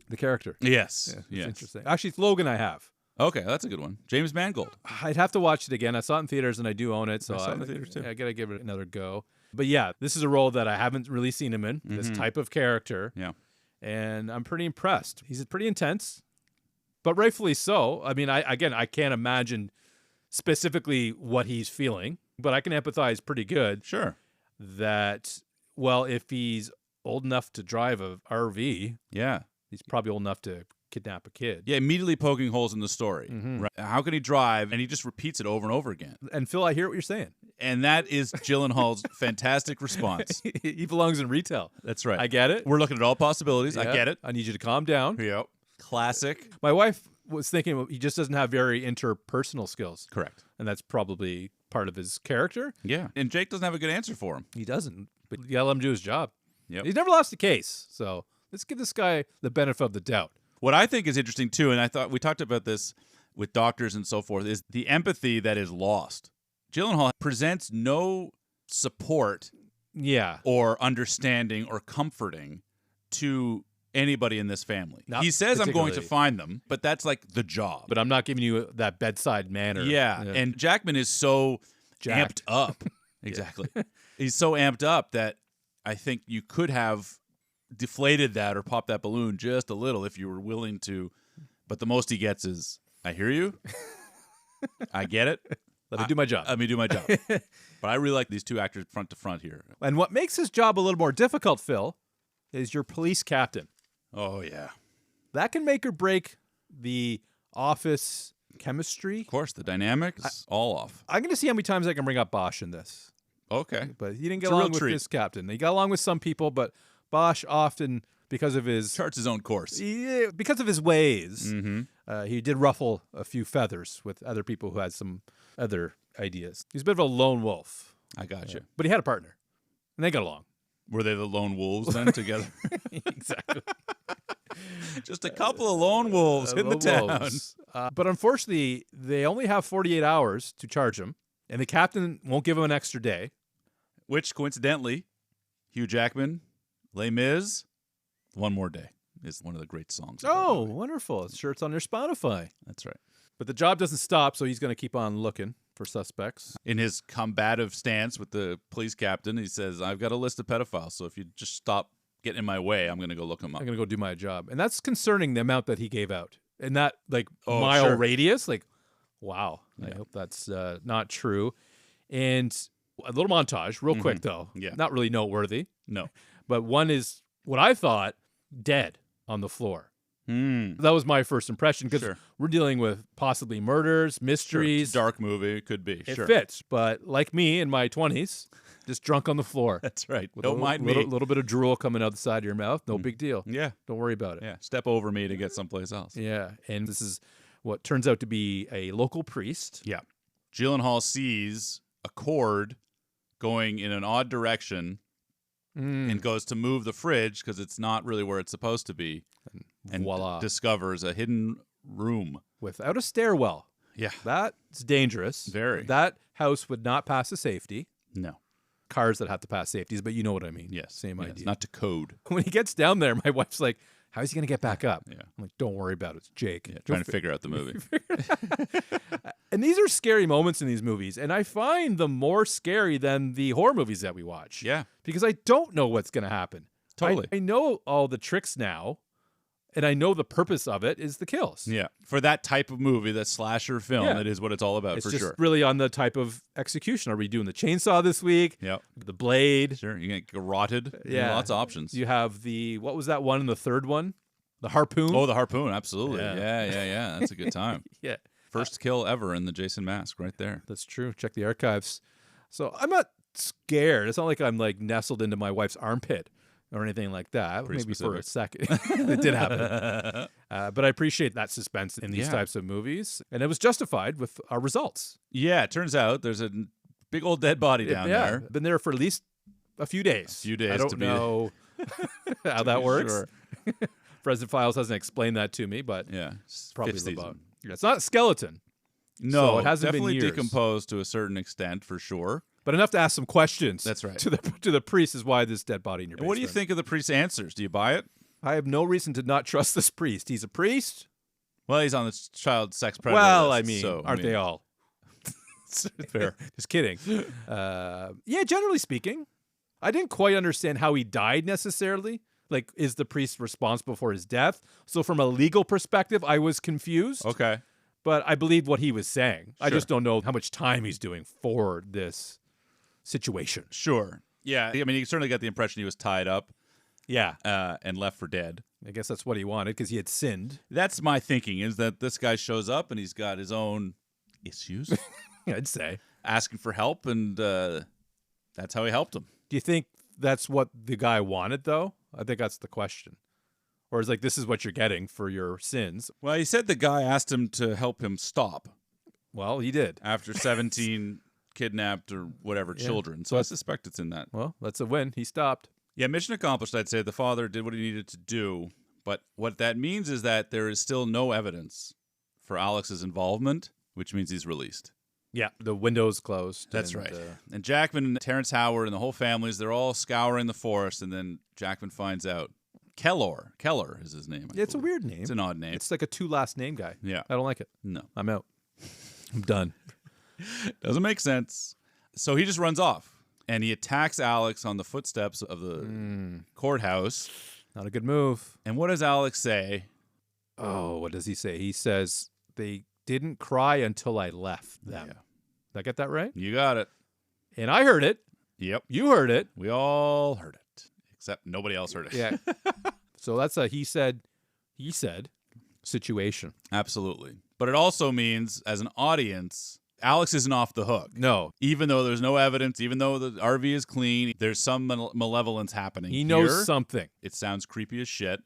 [SPEAKER 2] the character.
[SPEAKER 1] Yes.
[SPEAKER 2] Yeah, it's
[SPEAKER 1] yes.
[SPEAKER 2] interesting. Actually, it's Logan I have.
[SPEAKER 1] Okay, that's a good one. James Mangold.
[SPEAKER 2] I'd have to watch it again. I saw it in theaters, and I do own it, so
[SPEAKER 1] I saw it in the theaters, too.
[SPEAKER 2] I got to give it another go. But yeah, this is a role that I haven't really seen him in, this type of character.
[SPEAKER 1] Yeah.
[SPEAKER 2] And I'm pretty impressed. He's pretty intense, but rightfully so. I mean, I can't imagine specifically what he's feeling, but I can empathize pretty good
[SPEAKER 1] Sure.
[SPEAKER 2] that, well, if he's old enough to drive a RV,
[SPEAKER 1] Yeah.
[SPEAKER 2] he's probably old enough to kidnap a kid.
[SPEAKER 1] Yeah, immediately poking holes in the story. Right? How can he drive? And he just repeats it over and over again.
[SPEAKER 2] And Phil, I hear what you're saying.
[SPEAKER 1] And that is Gyllenhaal's fantastic response.
[SPEAKER 2] He belongs in retail.
[SPEAKER 1] That's right.
[SPEAKER 2] I get it.
[SPEAKER 1] We're looking at all possibilities. I
[SPEAKER 2] Yeah.
[SPEAKER 1] get it.
[SPEAKER 2] I need you to calm down.
[SPEAKER 1] Yep. Classic.
[SPEAKER 2] My wife was thinking he just doesn't have very interpersonal skills.
[SPEAKER 1] Correct.
[SPEAKER 2] And that's probably part of his character.
[SPEAKER 1] Yeah. And Jake doesn't have a good answer for him.
[SPEAKER 2] He doesn't, but you gotta let him do his job.
[SPEAKER 1] Yep.
[SPEAKER 2] He's never lost a case, so let's give this guy the benefit of the doubt.
[SPEAKER 1] What I think is interesting, too, and I thought we talked about this with doctors and so forth, is the empathy that is lost. Gyllenhaal presents no support
[SPEAKER 2] Yeah.
[SPEAKER 1] or understanding or comforting to anybody in this family.
[SPEAKER 2] Not
[SPEAKER 1] He says, I'm going to
[SPEAKER 2] particularly.
[SPEAKER 1] find them, but that's like the job.
[SPEAKER 2] But I'm not giving you that bedside manner.
[SPEAKER 1] Yeah. And Jackman is so
[SPEAKER 2] Jacked.
[SPEAKER 1] amped up. Exactly. He's so amped up that I think you could have deflated that or popped that balloon just a little if you were willing to. But the most he gets is, I hear you. I get it.
[SPEAKER 2] let me do my job.
[SPEAKER 1] Let me do my job. But I really like these two actors front to front here.
[SPEAKER 2] And what makes his job a little more difficult, Phil, is your police captain.
[SPEAKER 1] Oh, yeah.
[SPEAKER 2] That can make or break the office chemistry.
[SPEAKER 1] Of course, the dynamics, all off.
[SPEAKER 2] I'm going to see how many times I can bring up Bosch in this.
[SPEAKER 1] Okay.
[SPEAKER 2] But he didn't
[SPEAKER 1] It's
[SPEAKER 2] get
[SPEAKER 1] a real
[SPEAKER 2] along with
[SPEAKER 1] treat.
[SPEAKER 2] this captain. He got along with some people, but Bosch often, because of his
[SPEAKER 1] Charts his own course.
[SPEAKER 2] because of his ways,
[SPEAKER 1] Mm-hmm.
[SPEAKER 2] he did ruffle a few feathers with other people who had some other ideas. He's a bit of a lone wolf,
[SPEAKER 1] I got you.
[SPEAKER 2] but he had a partner, and they got along.
[SPEAKER 1] Were they the lone wolves then together?
[SPEAKER 2] Exactly.
[SPEAKER 1] Just a couple of lone wolves in the town.
[SPEAKER 2] wolves. But unfortunately, they only have 48 hours to charge him, and the captain won't give him an extra day.
[SPEAKER 1] Which, coincidentally, Hugh Jackman, Les Mis, One More Day is one of the great songs. of that
[SPEAKER 2] Oh,
[SPEAKER 1] movie.
[SPEAKER 2] wonderful. It's sure it's on your Spotify.
[SPEAKER 1] That's right.
[SPEAKER 2] But the job doesn't stop, so he's going to keep on looking for suspects.
[SPEAKER 1] In his combative stance with the police captain, he says, I've got a list of pedophiles, so if you just stop getting in my way, I'm going to go look them up.
[SPEAKER 2] I'm going to go do my job. And that's concerning, the amount that he gave out. And that, like,
[SPEAKER 1] Oh,
[SPEAKER 2] mile
[SPEAKER 1] sure.
[SPEAKER 2] radius, like, wow. I
[SPEAKER 1] Yeah.
[SPEAKER 2] hope that's not true. And a little montage, real quick, though.
[SPEAKER 1] Yeah.
[SPEAKER 2] Not really noteworthy.
[SPEAKER 1] No.
[SPEAKER 2] But one is what I thought, dead on the floor. That was my first impression, because
[SPEAKER 1] Sure.
[SPEAKER 2] we're dealing with possibly murders,
[SPEAKER 1] Sure.
[SPEAKER 2] mysteries.
[SPEAKER 1] It's a dark movie. It could be.
[SPEAKER 2] It
[SPEAKER 1] Sure.
[SPEAKER 2] fits. But like me in my 20s, just drunk on the floor.
[SPEAKER 1] That's right.
[SPEAKER 2] With
[SPEAKER 1] Don't
[SPEAKER 2] a
[SPEAKER 1] mind me.
[SPEAKER 2] little bit of drool coming out the side of your mouth. No big deal.
[SPEAKER 1] Yeah.
[SPEAKER 2] Don't worry about it.
[SPEAKER 1] Yeah. Step over me to get someplace else.
[SPEAKER 2] Yeah. And this is what turns out to be a local priest.
[SPEAKER 1] Yeah. Gyllenhaal sees a cord going in an odd direction and goes to move the fridge because it's not really where it's supposed to be, and
[SPEAKER 2] voila.
[SPEAKER 1] discovers a hidden room
[SPEAKER 2] Without a stairwell.
[SPEAKER 1] Yeah.
[SPEAKER 2] That's dangerous.
[SPEAKER 1] Very.
[SPEAKER 2] That house would not pass a safety.
[SPEAKER 1] No.
[SPEAKER 2] Cars that have to pass safeties, but you know what I mean.
[SPEAKER 1] Yes.
[SPEAKER 2] Same
[SPEAKER 1] Yes.
[SPEAKER 2] idea.
[SPEAKER 1] Not to code.
[SPEAKER 2] When he gets down there, my wife's like, how is he going to get back up?
[SPEAKER 1] Yeah.
[SPEAKER 2] I'm like, don't worry about it. It's Jake.
[SPEAKER 1] Yeah, trying to figure out the movie.
[SPEAKER 2] And these are scary moments in these movies, and I find them more scary than the horror movies that we watch.
[SPEAKER 1] Yeah.
[SPEAKER 2] Because I don't know what's going to happen.
[SPEAKER 1] Totally.
[SPEAKER 2] I know all the tricks now, and I know the purpose of it is the kills.
[SPEAKER 1] Yeah. For that type of movie, that slasher film,
[SPEAKER 2] Yeah.
[SPEAKER 1] that is what it's all about,
[SPEAKER 2] It's
[SPEAKER 1] for
[SPEAKER 2] just
[SPEAKER 1] sure.
[SPEAKER 2] really on the type of execution. Are we doing the chainsaw this week?
[SPEAKER 1] Yep.
[SPEAKER 2] The blade?
[SPEAKER 1] Sure. You're going to get garroted.
[SPEAKER 2] Yeah.
[SPEAKER 1] Lots of options.
[SPEAKER 2] You have the, what was that one in the third one? The harpoon?
[SPEAKER 1] Oh, the harpoon. Absolutely.
[SPEAKER 2] Yeah.
[SPEAKER 1] Yeah. That's a good time.
[SPEAKER 2] Yeah.
[SPEAKER 1] First kill ever in the Jason mask right there.
[SPEAKER 2] That's true. Check the archives. So I'm not scared. It's not like I'm like nestled into my wife's armpit or anything like that.
[SPEAKER 1] Pretty
[SPEAKER 2] Maybe for a
[SPEAKER 1] specific.
[SPEAKER 2] second. It did happen. But I appreciate that suspense in these types of movies. And it was justified with our results.
[SPEAKER 1] Yeah, it turns out there's a big old dead body down there.
[SPEAKER 2] Been there for at least a few days.
[SPEAKER 1] A few days
[SPEAKER 2] I don't
[SPEAKER 1] to be-
[SPEAKER 2] know how that works.
[SPEAKER 1] Sure.
[SPEAKER 2] President Files hasn't explained that to me, but
[SPEAKER 1] Yeah.
[SPEAKER 2] probably
[SPEAKER 1] Fifth
[SPEAKER 2] about.
[SPEAKER 1] season.
[SPEAKER 2] Yeah, it's not a skeleton,
[SPEAKER 1] No,
[SPEAKER 2] So it hasn't been
[SPEAKER 1] definitely
[SPEAKER 2] years.
[SPEAKER 1] decomposed to a certain extent, for sure.
[SPEAKER 2] but enough to ask some questions.
[SPEAKER 1] That's right.
[SPEAKER 2] To the priest is why this dead body in your
[SPEAKER 1] And
[SPEAKER 2] basement.
[SPEAKER 1] what do you think of the priest's answers? Do you buy it?
[SPEAKER 2] I have no reason to not trust this priest. He's a priest.
[SPEAKER 1] Well, he's on the child sex predator
[SPEAKER 2] Well,
[SPEAKER 1] list,
[SPEAKER 2] I mean,
[SPEAKER 1] so,
[SPEAKER 2] aren't they all?
[SPEAKER 1] Fair.
[SPEAKER 2] Just kidding. Yeah, generally speaking, I didn't quite understand how he died necessarily. Like, is the priest responsible for his death? So from a legal perspective, I was confused.
[SPEAKER 1] Okay.
[SPEAKER 2] But I believed what he was saying. I
[SPEAKER 1] Sure.
[SPEAKER 2] just don't know how much time he's doing for this situation.
[SPEAKER 1] Sure. Yeah. I mean, you certainly get the impression he was tied up
[SPEAKER 2] Yeah.
[SPEAKER 1] and left for dead.
[SPEAKER 2] I guess that's what he wanted because he had sinned.
[SPEAKER 1] That's my thinking, is that this guy shows up and he's got his own issues,
[SPEAKER 2] I'd say.
[SPEAKER 1] asking for help, and that's how he helped him.
[SPEAKER 2] Do you think that's what the guy wanted, though? I think that's the question. Or is like, this is what you're getting for your sins?
[SPEAKER 1] Well, he said the guy asked him to help him stop
[SPEAKER 2] Well, he did.
[SPEAKER 1] after 17 kidnapped or whatever children. So I suspect it's in that.
[SPEAKER 2] Well, that's a win. He stopped.
[SPEAKER 1] Yeah, mission accomplished, I'd say. The father did what he needed to do. But what that means is that there is still no evidence for Alex's involvement, which means he's released.
[SPEAKER 2] Yeah. The window's closed.
[SPEAKER 1] That's
[SPEAKER 2] and,
[SPEAKER 1] right. And Jackman, Terrence Howard, and the whole families, they're all scouring the forest, and then Jackman finds out. Keller is his name. I
[SPEAKER 2] it's a
[SPEAKER 1] believe.
[SPEAKER 2] weird name.
[SPEAKER 1] It's an odd name.
[SPEAKER 2] It's like a two last name guy.
[SPEAKER 1] Yeah.
[SPEAKER 2] I don't like it.
[SPEAKER 1] No.
[SPEAKER 2] I'm out. I'm done.
[SPEAKER 1] Doesn't make sense. So he just runs off, and he attacks Alex on the footsteps of the courthouse.
[SPEAKER 2] Not a good move.
[SPEAKER 1] And what does Alex say?
[SPEAKER 2] Oh, what does he say? He says, they didn't cry until I left them.
[SPEAKER 1] Yeah.
[SPEAKER 2] Did I get that right?
[SPEAKER 1] You got it.
[SPEAKER 2] And I heard it.
[SPEAKER 1] Yep.
[SPEAKER 2] You heard it.
[SPEAKER 1] We all heard it, except nobody else heard it.
[SPEAKER 2] Yeah. So that's a he said situation.
[SPEAKER 1] Absolutely. But it also means, as an audience, Alex isn't off the hook.
[SPEAKER 2] No.
[SPEAKER 1] Even though there's no evidence, even though the RV is clean, there's some malevolence happening.
[SPEAKER 2] He knows
[SPEAKER 1] here.
[SPEAKER 2] something.
[SPEAKER 1] It sounds creepy as shit,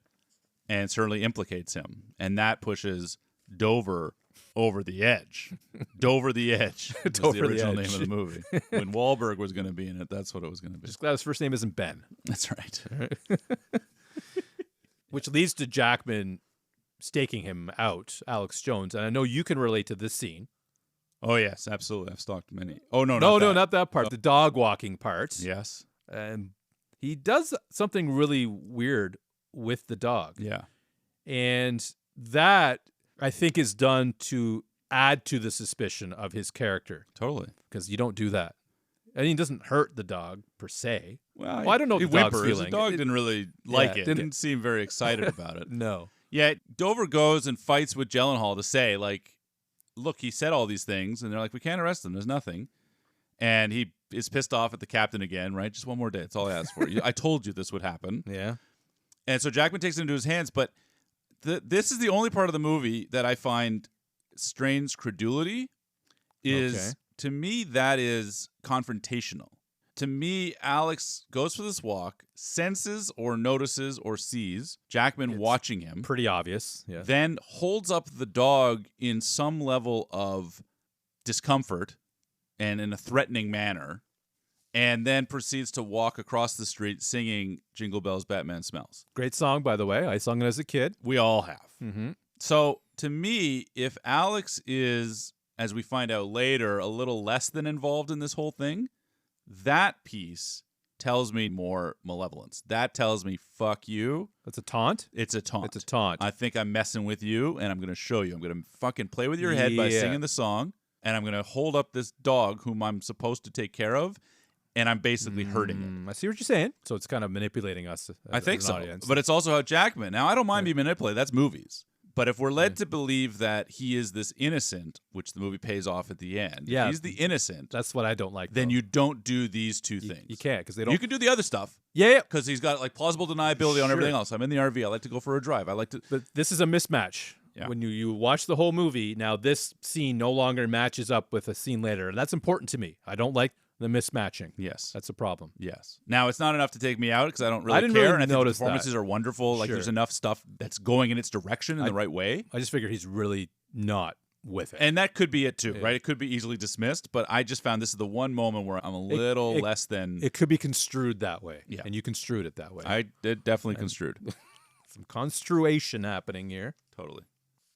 [SPEAKER 1] and certainly implicates him. And that pushes Dover over the edge. Dover the Edge was
[SPEAKER 2] Dover
[SPEAKER 1] the
[SPEAKER 2] the
[SPEAKER 1] original
[SPEAKER 2] Edge.
[SPEAKER 1] name of the movie. When Wahlberg was going to be in it, that's what it was going to be.
[SPEAKER 2] Just glad his first name isn't Ben.
[SPEAKER 1] That's right.
[SPEAKER 2] Which leads to Jackman staking him out, Alex Jones. And I know you can relate to this scene.
[SPEAKER 1] Oh, yes, absolutely. I've stalked many. Oh, no,
[SPEAKER 2] Not that part. The dog walking part.
[SPEAKER 1] Yes.
[SPEAKER 2] And he does something really weird with the dog.
[SPEAKER 1] Yeah.
[SPEAKER 2] And that, I think, is done to add to the suspicion of his character.
[SPEAKER 1] Totally.
[SPEAKER 2] Because you don't do that. I mean, it doesn't hurt the dog, per se.
[SPEAKER 1] Well,
[SPEAKER 2] I don't know
[SPEAKER 1] he
[SPEAKER 2] what the dog's
[SPEAKER 1] whimpers.
[SPEAKER 2] feeling.
[SPEAKER 1] The dog didn't really like it.
[SPEAKER 2] didn't-
[SPEAKER 1] Didn't seem very excited about it.
[SPEAKER 2] No.
[SPEAKER 1] Yeah, Dover goes and fights with Gyllenhaal to say, like, look, he said all these things, and they're like, we can't arrest him. There's nothing. And he is pissed off at the captain again, right? Just one more day. That's all I asked for. I told you this would happen.
[SPEAKER 2] Yeah.
[SPEAKER 1] And so Jackman takes it into his hands, but this is the only part of the movie that I find strains credulity.
[SPEAKER 2] Okay.
[SPEAKER 1] To me, that is confrontational. To me, Alex goes for this walk, senses or notices or sees Jackman watching him,
[SPEAKER 2] Pretty obvious. Yeah.
[SPEAKER 1] then holds up the dog in some level of discomfort and in a threatening manner, and then proceeds to walk across the street singing Jingle Bells, Batman Smells.
[SPEAKER 2] Great song, by the way. I sung it as a kid.
[SPEAKER 1] We all have.
[SPEAKER 2] Mm-hmm.
[SPEAKER 1] So to me, if Alex is, as we find out later, a little less than involved in this whole thing, that piece tells me more malevolence. That tells me, fuck you.
[SPEAKER 2] That's a taunt?
[SPEAKER 1] It's a taunt.
[SPEAKER 2] It's a taunt.
[SPEAKER 1] I think I'm messing with you, and I'm going to show you. I'm going to fucking play with your head by singing the song, and I'm going to hold up this dog whom I'm supposed to take care of, and I'm basically hurting it.
[SPEAKER 2] I see what you're saying. So it's kind of manipulating us
[SPEAKER 1] I think
[SPEAKER 2] as an
[SPEAKER 1] so.
[SPEAKER 2] audience.
[SPEAKER 1] But it's also how Jackman. Now, I don't mind being manipulated. That's movies. But if we're led to believe that he is this innocent, which the movie pays off at the end, if he's the innocent,
[SPEAKER 2] that's what I don't like.
[SPEAKER 1] Then you don't do these two things.
[SPEAKER 2] You can't, because they don't.
[SPEAKER 1] You can do the other stuff.
[SPEAKER 2] Yeah.
[SPEAKER 1] Because he's got like plausible deniability on everything else. I'm in the RV. I like to go for a drive. I like to.
[SPEAKER 2] But this is a mismatch. Yeah. When you watch the whole movie, now this scene no longer matches up with a scene later. And that's important to me. I don't like the mismatching.
[SPEAKER 1] Yes.
[SPEAKER 2] That's a problem.
[SPEAKER 1] Yes. Now, it's not enough to take me out because I don't really
[SPEAKER 2] I didn't
[SPEAKER 1] care.
[SPEAKER 2] Really
[SPEAKER 1] and I think the
[SPEAKER 2] notice
[SPEAKER 1] performances are wonderful. Like, there's enough stuff that's going in its direction in the right way.
[SPEAKER 2] I just figured he's really not with it.
[SPEAKER 1] And that could be it, too, right? It could be easily dismissed. But I just found this is the one moment where I'm a little less than...
[SPEAKER 2] It could be construed that way.
[SPEAKER 1] Yeah.
[SPEAKER 2] And you construed it that way.
[SPEAKER 1] I did definitely construed.
[SPEAKER 2] Some construation happening here.
[SPEAKER 1] Totally.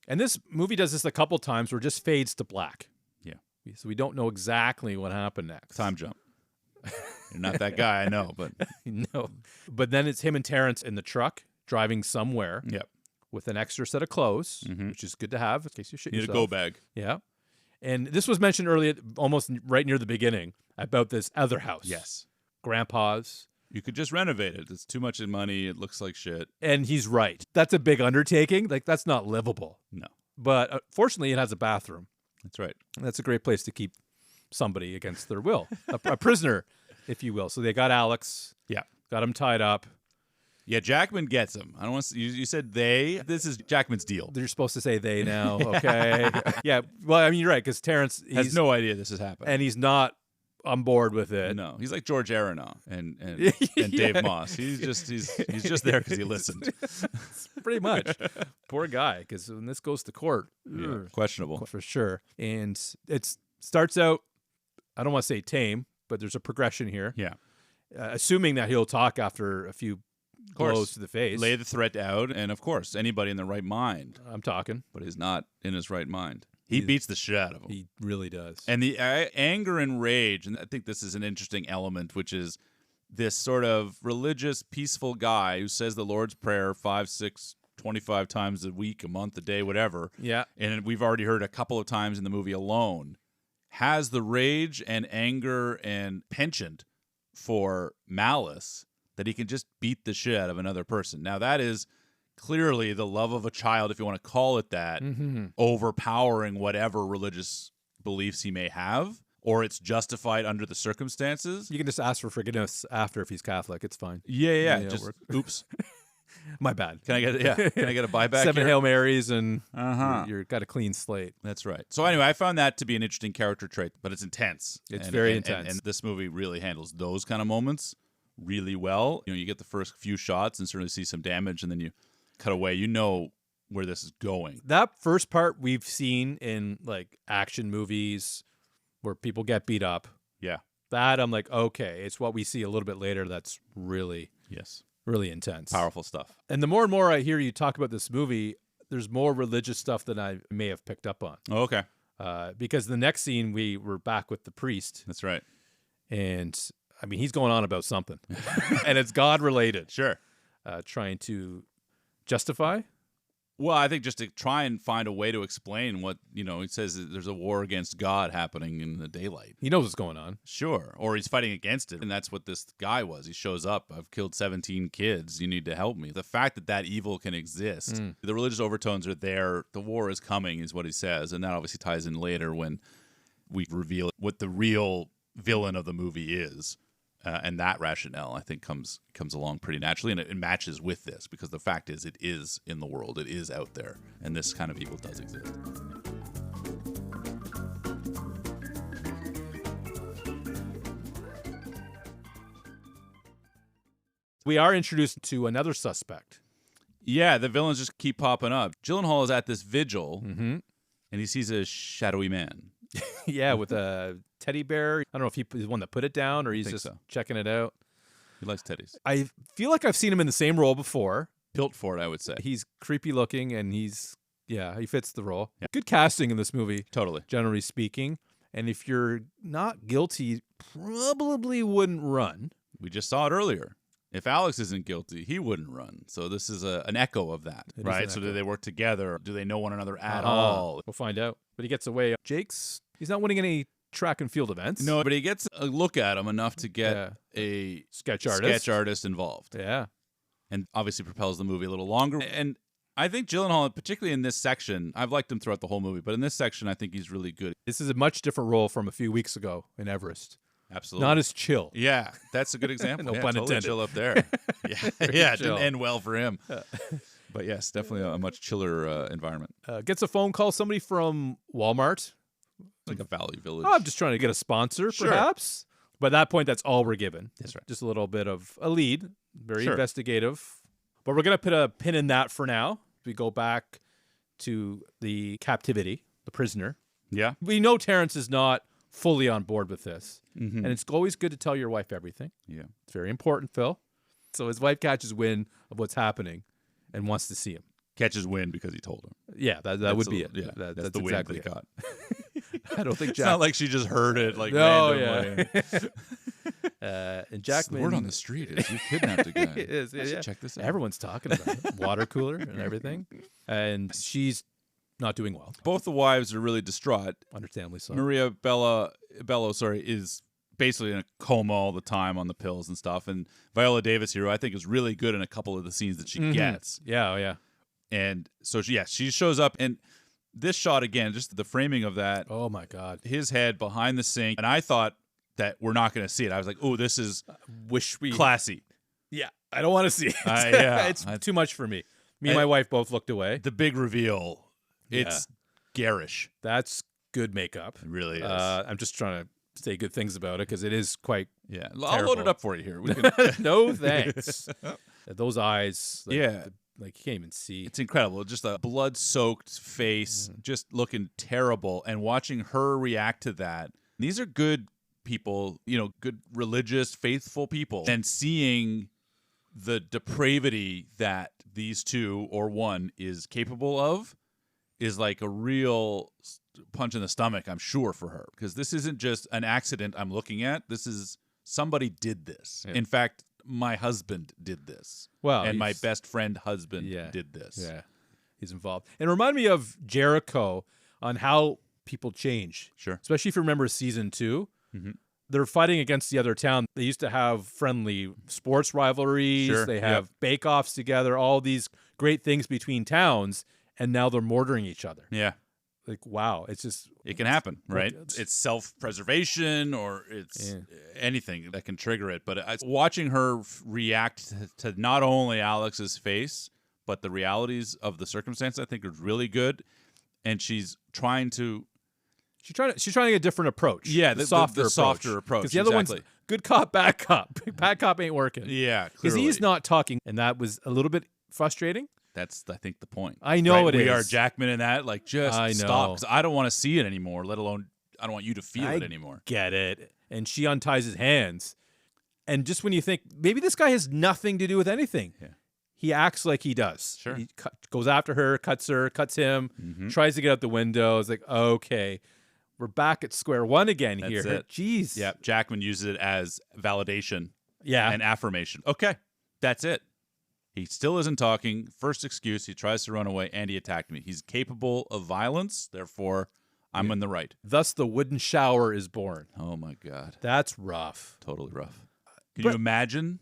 [SPEAKER 2] And this movie does this a couple times where it just fades to black.
[SPEAKER 1] Yeah.
[SPEAKER 2] So we don't know exactly what happened next.
[SPEAKER 1] Time jump. You're not that guy, I know, but...
[SPEAKER 2] No. But then it's him and Terrence in the truck driving somewhere.
[SPEAKER 1] Yep.
[SPEAKER 2] With an extra set of clothes, which is good to have in case you shit yourself.
[SPEAKER 1] Need a go bag.
[SPEAKER 2] Yeah. And this was mentioned earlier, almost right near the beginning, about this other house.
[SPEAKER 1] Yes.
[SPEAKER 2] Grandpa's.
[SPEAKER 1] You could just renovate it. It's too much money. It looks like shit.
[SPEAKER 2] And he's right. That's a big undertaking. Like, that's not livable.
[SPEAKER 1] No.
[SPEAKER 2] But fortunately, it has a bathroom.
[SPEAKER 1] That's right.
[SPEAKER 2] And that's a great place to keep somebody against their will. a prisoner, if you will. So they got Alex.
[SPEAKER 1] Yeah.
[SPEAKER 2] Got him tied up.
[SPEAKER 1] Yeah, Jackman gets him. I don't want to. You said they. This is Jackman's deal.
[SPEAKER 2] You're supposed to say they now, okay? Yeah. Well, I mean, you're right, because Terrence
[SPEAKER 1] has no idea this is happening,
[SPEAKER 2] and he's not on board with it.
[SPEAKER 1] No, he's like George Aronoff and Dave Moss. He's just there because he listened.
[SPEAKER 2] Pretty much. Poor guy, because when this goes to court,
[SPEAKER 1] questionable
[SPEAKER 2] for sure. And it starts out, I don't want to say tame, but there's a progression here.
[SPEAKER 1] Yeah.
[SPEAKER 2] Assuming that he'll talk after a few blows to the face.
[SPEAKER 1] Lay the threat out, and of course, anybody in their right mind.
[SPEAKER 2] I'm talking.
[SPEAKER 1] But he's not in his right mind. He beats the shit out of him.
[SPEAKER 2] He really does.
[SPEAKER 1] And the anger and rage, and I think this is an interesting element, which is this sort of religious, peaceful guy who says the Lord's Prayer 5, 6, 25 times a week, a month, a day, whatever.
[SPEAKER 2] Yeah.
[SPEAKER 1] And we've already heard a couple of times in the movie alone, has the rage and anger and penchant for malice that he can just beat the shit out of another person. Now, that is clearly the love of a child, if you want to call it that, overpowering whatever religious beliefs he may have, or it's justified under the circumstances.
[SPEAKER 2] You can just ask for forgiveness after if he's Catholic. It's fine.
[SPEAKER 1] Yeah. Just oops.
[SPEAKER 2] My bad.
[SPEAKER 1] Can I get a buyback?
[SPEAKER 2] 7
[SPEAKER 1] here?
[SPEAKER 2] Hail Marys and you're got a clean slate.
[SPEAKER 1] That's right. So anyway, I found that to be an interesting character trait, but it's intense.
[SPEAKER 2] It's very intense.
[SPEAKER 1] And this movie really handles those kind of moments really well. You get the first few shots and certainly see some damage, and then you cut away. You know where this is going.
[SPEAKER 2] That first part we've seen in like action movies where people get beat up.
[SPEAKER 1] Yeah.
[SPEAKER 2] That I'm like, okay, it's what we see a little bit later that's really really intense.
[SPEAKER 1] Powerful stuff.
[SPEAKER 2] And the more and more I hear you talk about this movie, there's more religious stuff than I may have picked up on.
[SPEAKER 1] Oh, okay.
[SPEAKER 2] Because the next scene we were back with the priest.
[SPEAKER 1] That's right.
[SPEAKER 2] And I mean, he's going on about something. And it's God related.
[SPEAKER 1] Sure.
[SPEAKER 2] Trying to justify?
[SPEAKER 1] Well, I think just to try and find a way to explain what, he says that there's a war against God happening in the daylight.
[SPEAKER 2] He knows what's going on.
[SPEAKER 1] Sure. Or he's fighting against it. And that's what this guy was. He shows up. I've killed 17 kids. You need to help me. The fact that evil can exist, the religious overtones are there. The war is coming is what he says. And that obviously ties in later when we reveal what the real villain of the movie is. And that rationale, I think, comes along pretty naturally, and it matches with this, because the fact is, it is in the world, it is out there, and this kind of evil does exist.
[SPEAKER 2] We are introduced to another suspect.
[SPEAKER 1] Yeah, the villains just keep popping up. Gyllenhaal is at this vigil, and he sees a shadowy man.
[SPEAKER 2] Yeah, with a teddy bear. I don't know if he's the one that put it down or he's just checking it out.
[SPEAKER 1] He likes teddies.
[SPEAKER 2] I feel like I've seen him in the same role before.
[SPEAKER 1] Built for it, I would say.
[SPEAKER 2] He's creepy looking and he fits the role. Yeah. Good casting in this movie.
[SPEAKER 1] Totally.
[SPEAKER 2] Generally speaking. And if you're not guilty, probably wouldn't run.
[SPEAKER 1] We just saw it earlier. If Alex isn't guilty, he wouldn't run. So this is an echo of that, right? So do they work together? Do they know one another at all?
[SPEAKER 2] We'll find out. But he gets away. Jake's, he's not winning any track and field events.
[SPEAKER 1] No, but he gets a look at him enough to get a
[SPEAKER 2] sketch artist
[SPEAKER 1] involved.
[SPEAKER 2] Yeah.
[SPEAKER 1] And obviously propels the movie a little longer. And I think Gyllenhaal, particularly in this section, I've liked him throughout the whole movie, but in this section, I think he's really good.
[SPEAKER 2] This is a much different role from a few weeks ago in Everest.
[SPEAKER 1] Absolutely.
[SPEAKER 2] Not as chill.
[SPEAKER 1] Yeah, that's a good example.
[SPEAKER 2] No pun intended.
[SPEAKER 1] Chill up there. Yeah, it didn't end well for him. But yes, definitely a much chiller environment.
[SPEAKER 2] Gets a phone call, somebody from Walmart.
[SPEAKER 1] Like a Valley Village.
[SPEAKER 2] Oh, I'm just trying to get a sponsor, perhaps. But at that point, that's all we're given.
[SPEAKER 1] That's right.
[SPEAKER 2] Just a little bit of a lead. Very investigative. But we're going to put a pin in that for now. We go back to the captivity, the prisoner.
[SPEAKER 1] Yeah.
[SPEAKER 2] We know Terrence is not fully on board with this. Mm-hmm. And it's always good to tell your wife everything.
[SPEAKER 1] Yeah.
[SPEAKER 2] It's very important, Phil. So his wife catches wind of what's happening and wants to see him.
[SPEAKER 1] Catches wind because he told him.
[SPEAKER 2] Yeah, that would be it.
[SPEAKER 1] Yeah,
[SPEAKER 2] that's
[SPEAKER 1] the
[SPEAKER 2] exactly
[SPEAKER 1] wind they caught.
[SPEAKER 2] I don't think
[SPEAKER 1] It's not like she just heard it randomly.
[SPEAKER 2] And Jackman,
[SPEAKER 1] the word on the street is you kidnapped a guy.
[SPEAKER 2] It is. Yeah.
[SPEAKER 1] Check this out.
[SPEAKER 2] Everyone's talking about it. Water cooler and everything. And she's not doing well.
[SPEAKER 1] Both the wives are really distraught.
[SPEAKER 2] Understandably so.
[SPEAKER 1] Maria Bello, is basically in a coma all the time on the pills and stuff. And Viola Davis here, I think, is really good in a couple of the scenes that she gets.
[SPEAKER 2] Yeah, yeah.
[SPEAKER 1] And so, she shows up. And this shot, again, just the framing of that.
[SPEAKER 2] Oh, my God.
[SPEAKER 1] His head behind the sink. And I thought that we're not going to see it. I was like, oh, this is classy.
[SPEAKER 2] Yeah, I don't want to see it. It's too much for me. Me and my wife both looked away.
[SPEAKER 1] The big reveal, it's garish.
[SPEAKER 2] That's good makeup.
[SPEAKER 1] It really is.
[SPEAKER 2] I'm just trying to say good things about it because it is quite terrible.
[SPEAKER 1] I'll load it up for you here. We can...
[SPEAKER 2] No, thanks. Those eyes, like you can't even see.
[SPEAKER 1] It's incredible. Just a blood-soaked face, just looking terrible. And watching her react to that. These are good people, good religious, faithful people. And seeing the depravity that these two or one is capable of is like a real punch in the stomach, I'm sure, for her. Because this isn't just an accident I'm looking at. This is somebody did this. Yeah. In fact, my husband did this.
[SPEAKER 2] Well,
[SPEAKER 1] and my best friend husband did this.
[SPEAKER 2] Yeah, he's involved. And remind me of Jericho on how people change.
[SPEAKER 1] Sure.
[SPEAKER 2] Especially if you remember season 2. Mm-hmm. They're fighting against the other town. They used to have friendly sports rivalries. Sure. They have bake-offs together, all these great things between towns, and now they're mortaring each other.
[SPEAKER 1] Yeah.
[SPEAKER 2] Like, wow. It's just...
[SPEAKER 1] It can happen, right? It's self-preservation or it's anything that can trigger it. But watching her react to not only Alex's face, but the realities of the circumstance, I think is really good. And she's trying to...
[SPEAKER 2] She's trying to get a different approach.
[SPEAKER 1] Yeah, the softer approach.
[SPEAKER 2] Because the other one's good cop, bad cop. Bad cop ain't working.
[SPEAKER 1] Yeah,
[SPEAKER 2] because he's not talking, and that was a little bit frustrating.
[SPEAKER 1] That's, I think, the point.
[SPEAKER 2] I know it is.
[SPEAKER 1] We are Jackman in that. Like, just stop. Because I don't want to see it anymore, let alone I don't want you to feel it anymore.
[SPEAKER 2] Get it. And she unties his hands. And just when you think, maybe this guy has nothing to do with anything. Yeah. He acts like he does.
[SPEAKER 1] Sure.
[SPEAKER 2] He goes after her, cuts him, tries to get out the window. It's like, okay. We're back at square one again here.
[SPEAKER 1] That's it.
[SPEAKER 2] Jeez.
[SPEAKER 1] Yeah, Jackman uses it as validation and affirmation. Okay, that's it. He still isn't talking. First excuse, he tries to run away, and he attacked me. He's capable of violence, therefore, I'm in the right.
[SPEAKER 2] Thus, the wooden shower is born.
[SPEAKER 1] Oh, my God.
[SPEAKER 2] That's rough.
[SPEAKER 1] Totally rough. Can you imagine?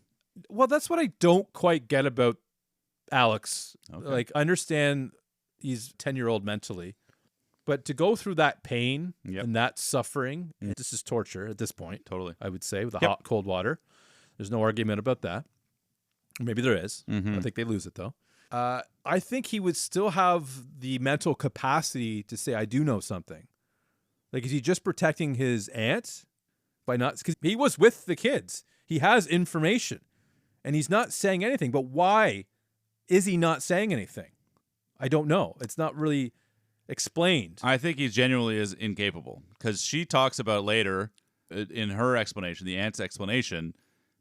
[SPEAKER 2] Well, that's what I don't quite get about Alex. Okay. Like, understand he's 10-year-old mentally. But to go through that pain and that suffering, this is torture at this point.
[SPEAKER 1] Totally.
[SPEAKER 2] I would say, with the hot, cold water. There's no argument about that. Maybe there is. I think they lose it, though. I think he would still have the mental capacity to say, I do know something. Like, is he just protecting his aunt by not... Because he was with the kids. He has information. And he's not saying anything. But why is he not saying anything? I don't know. It's not really... explained.
[SPEAKER 1] I think he genuinely is incapable because she talks about later in her explanation, the aunt's explanation,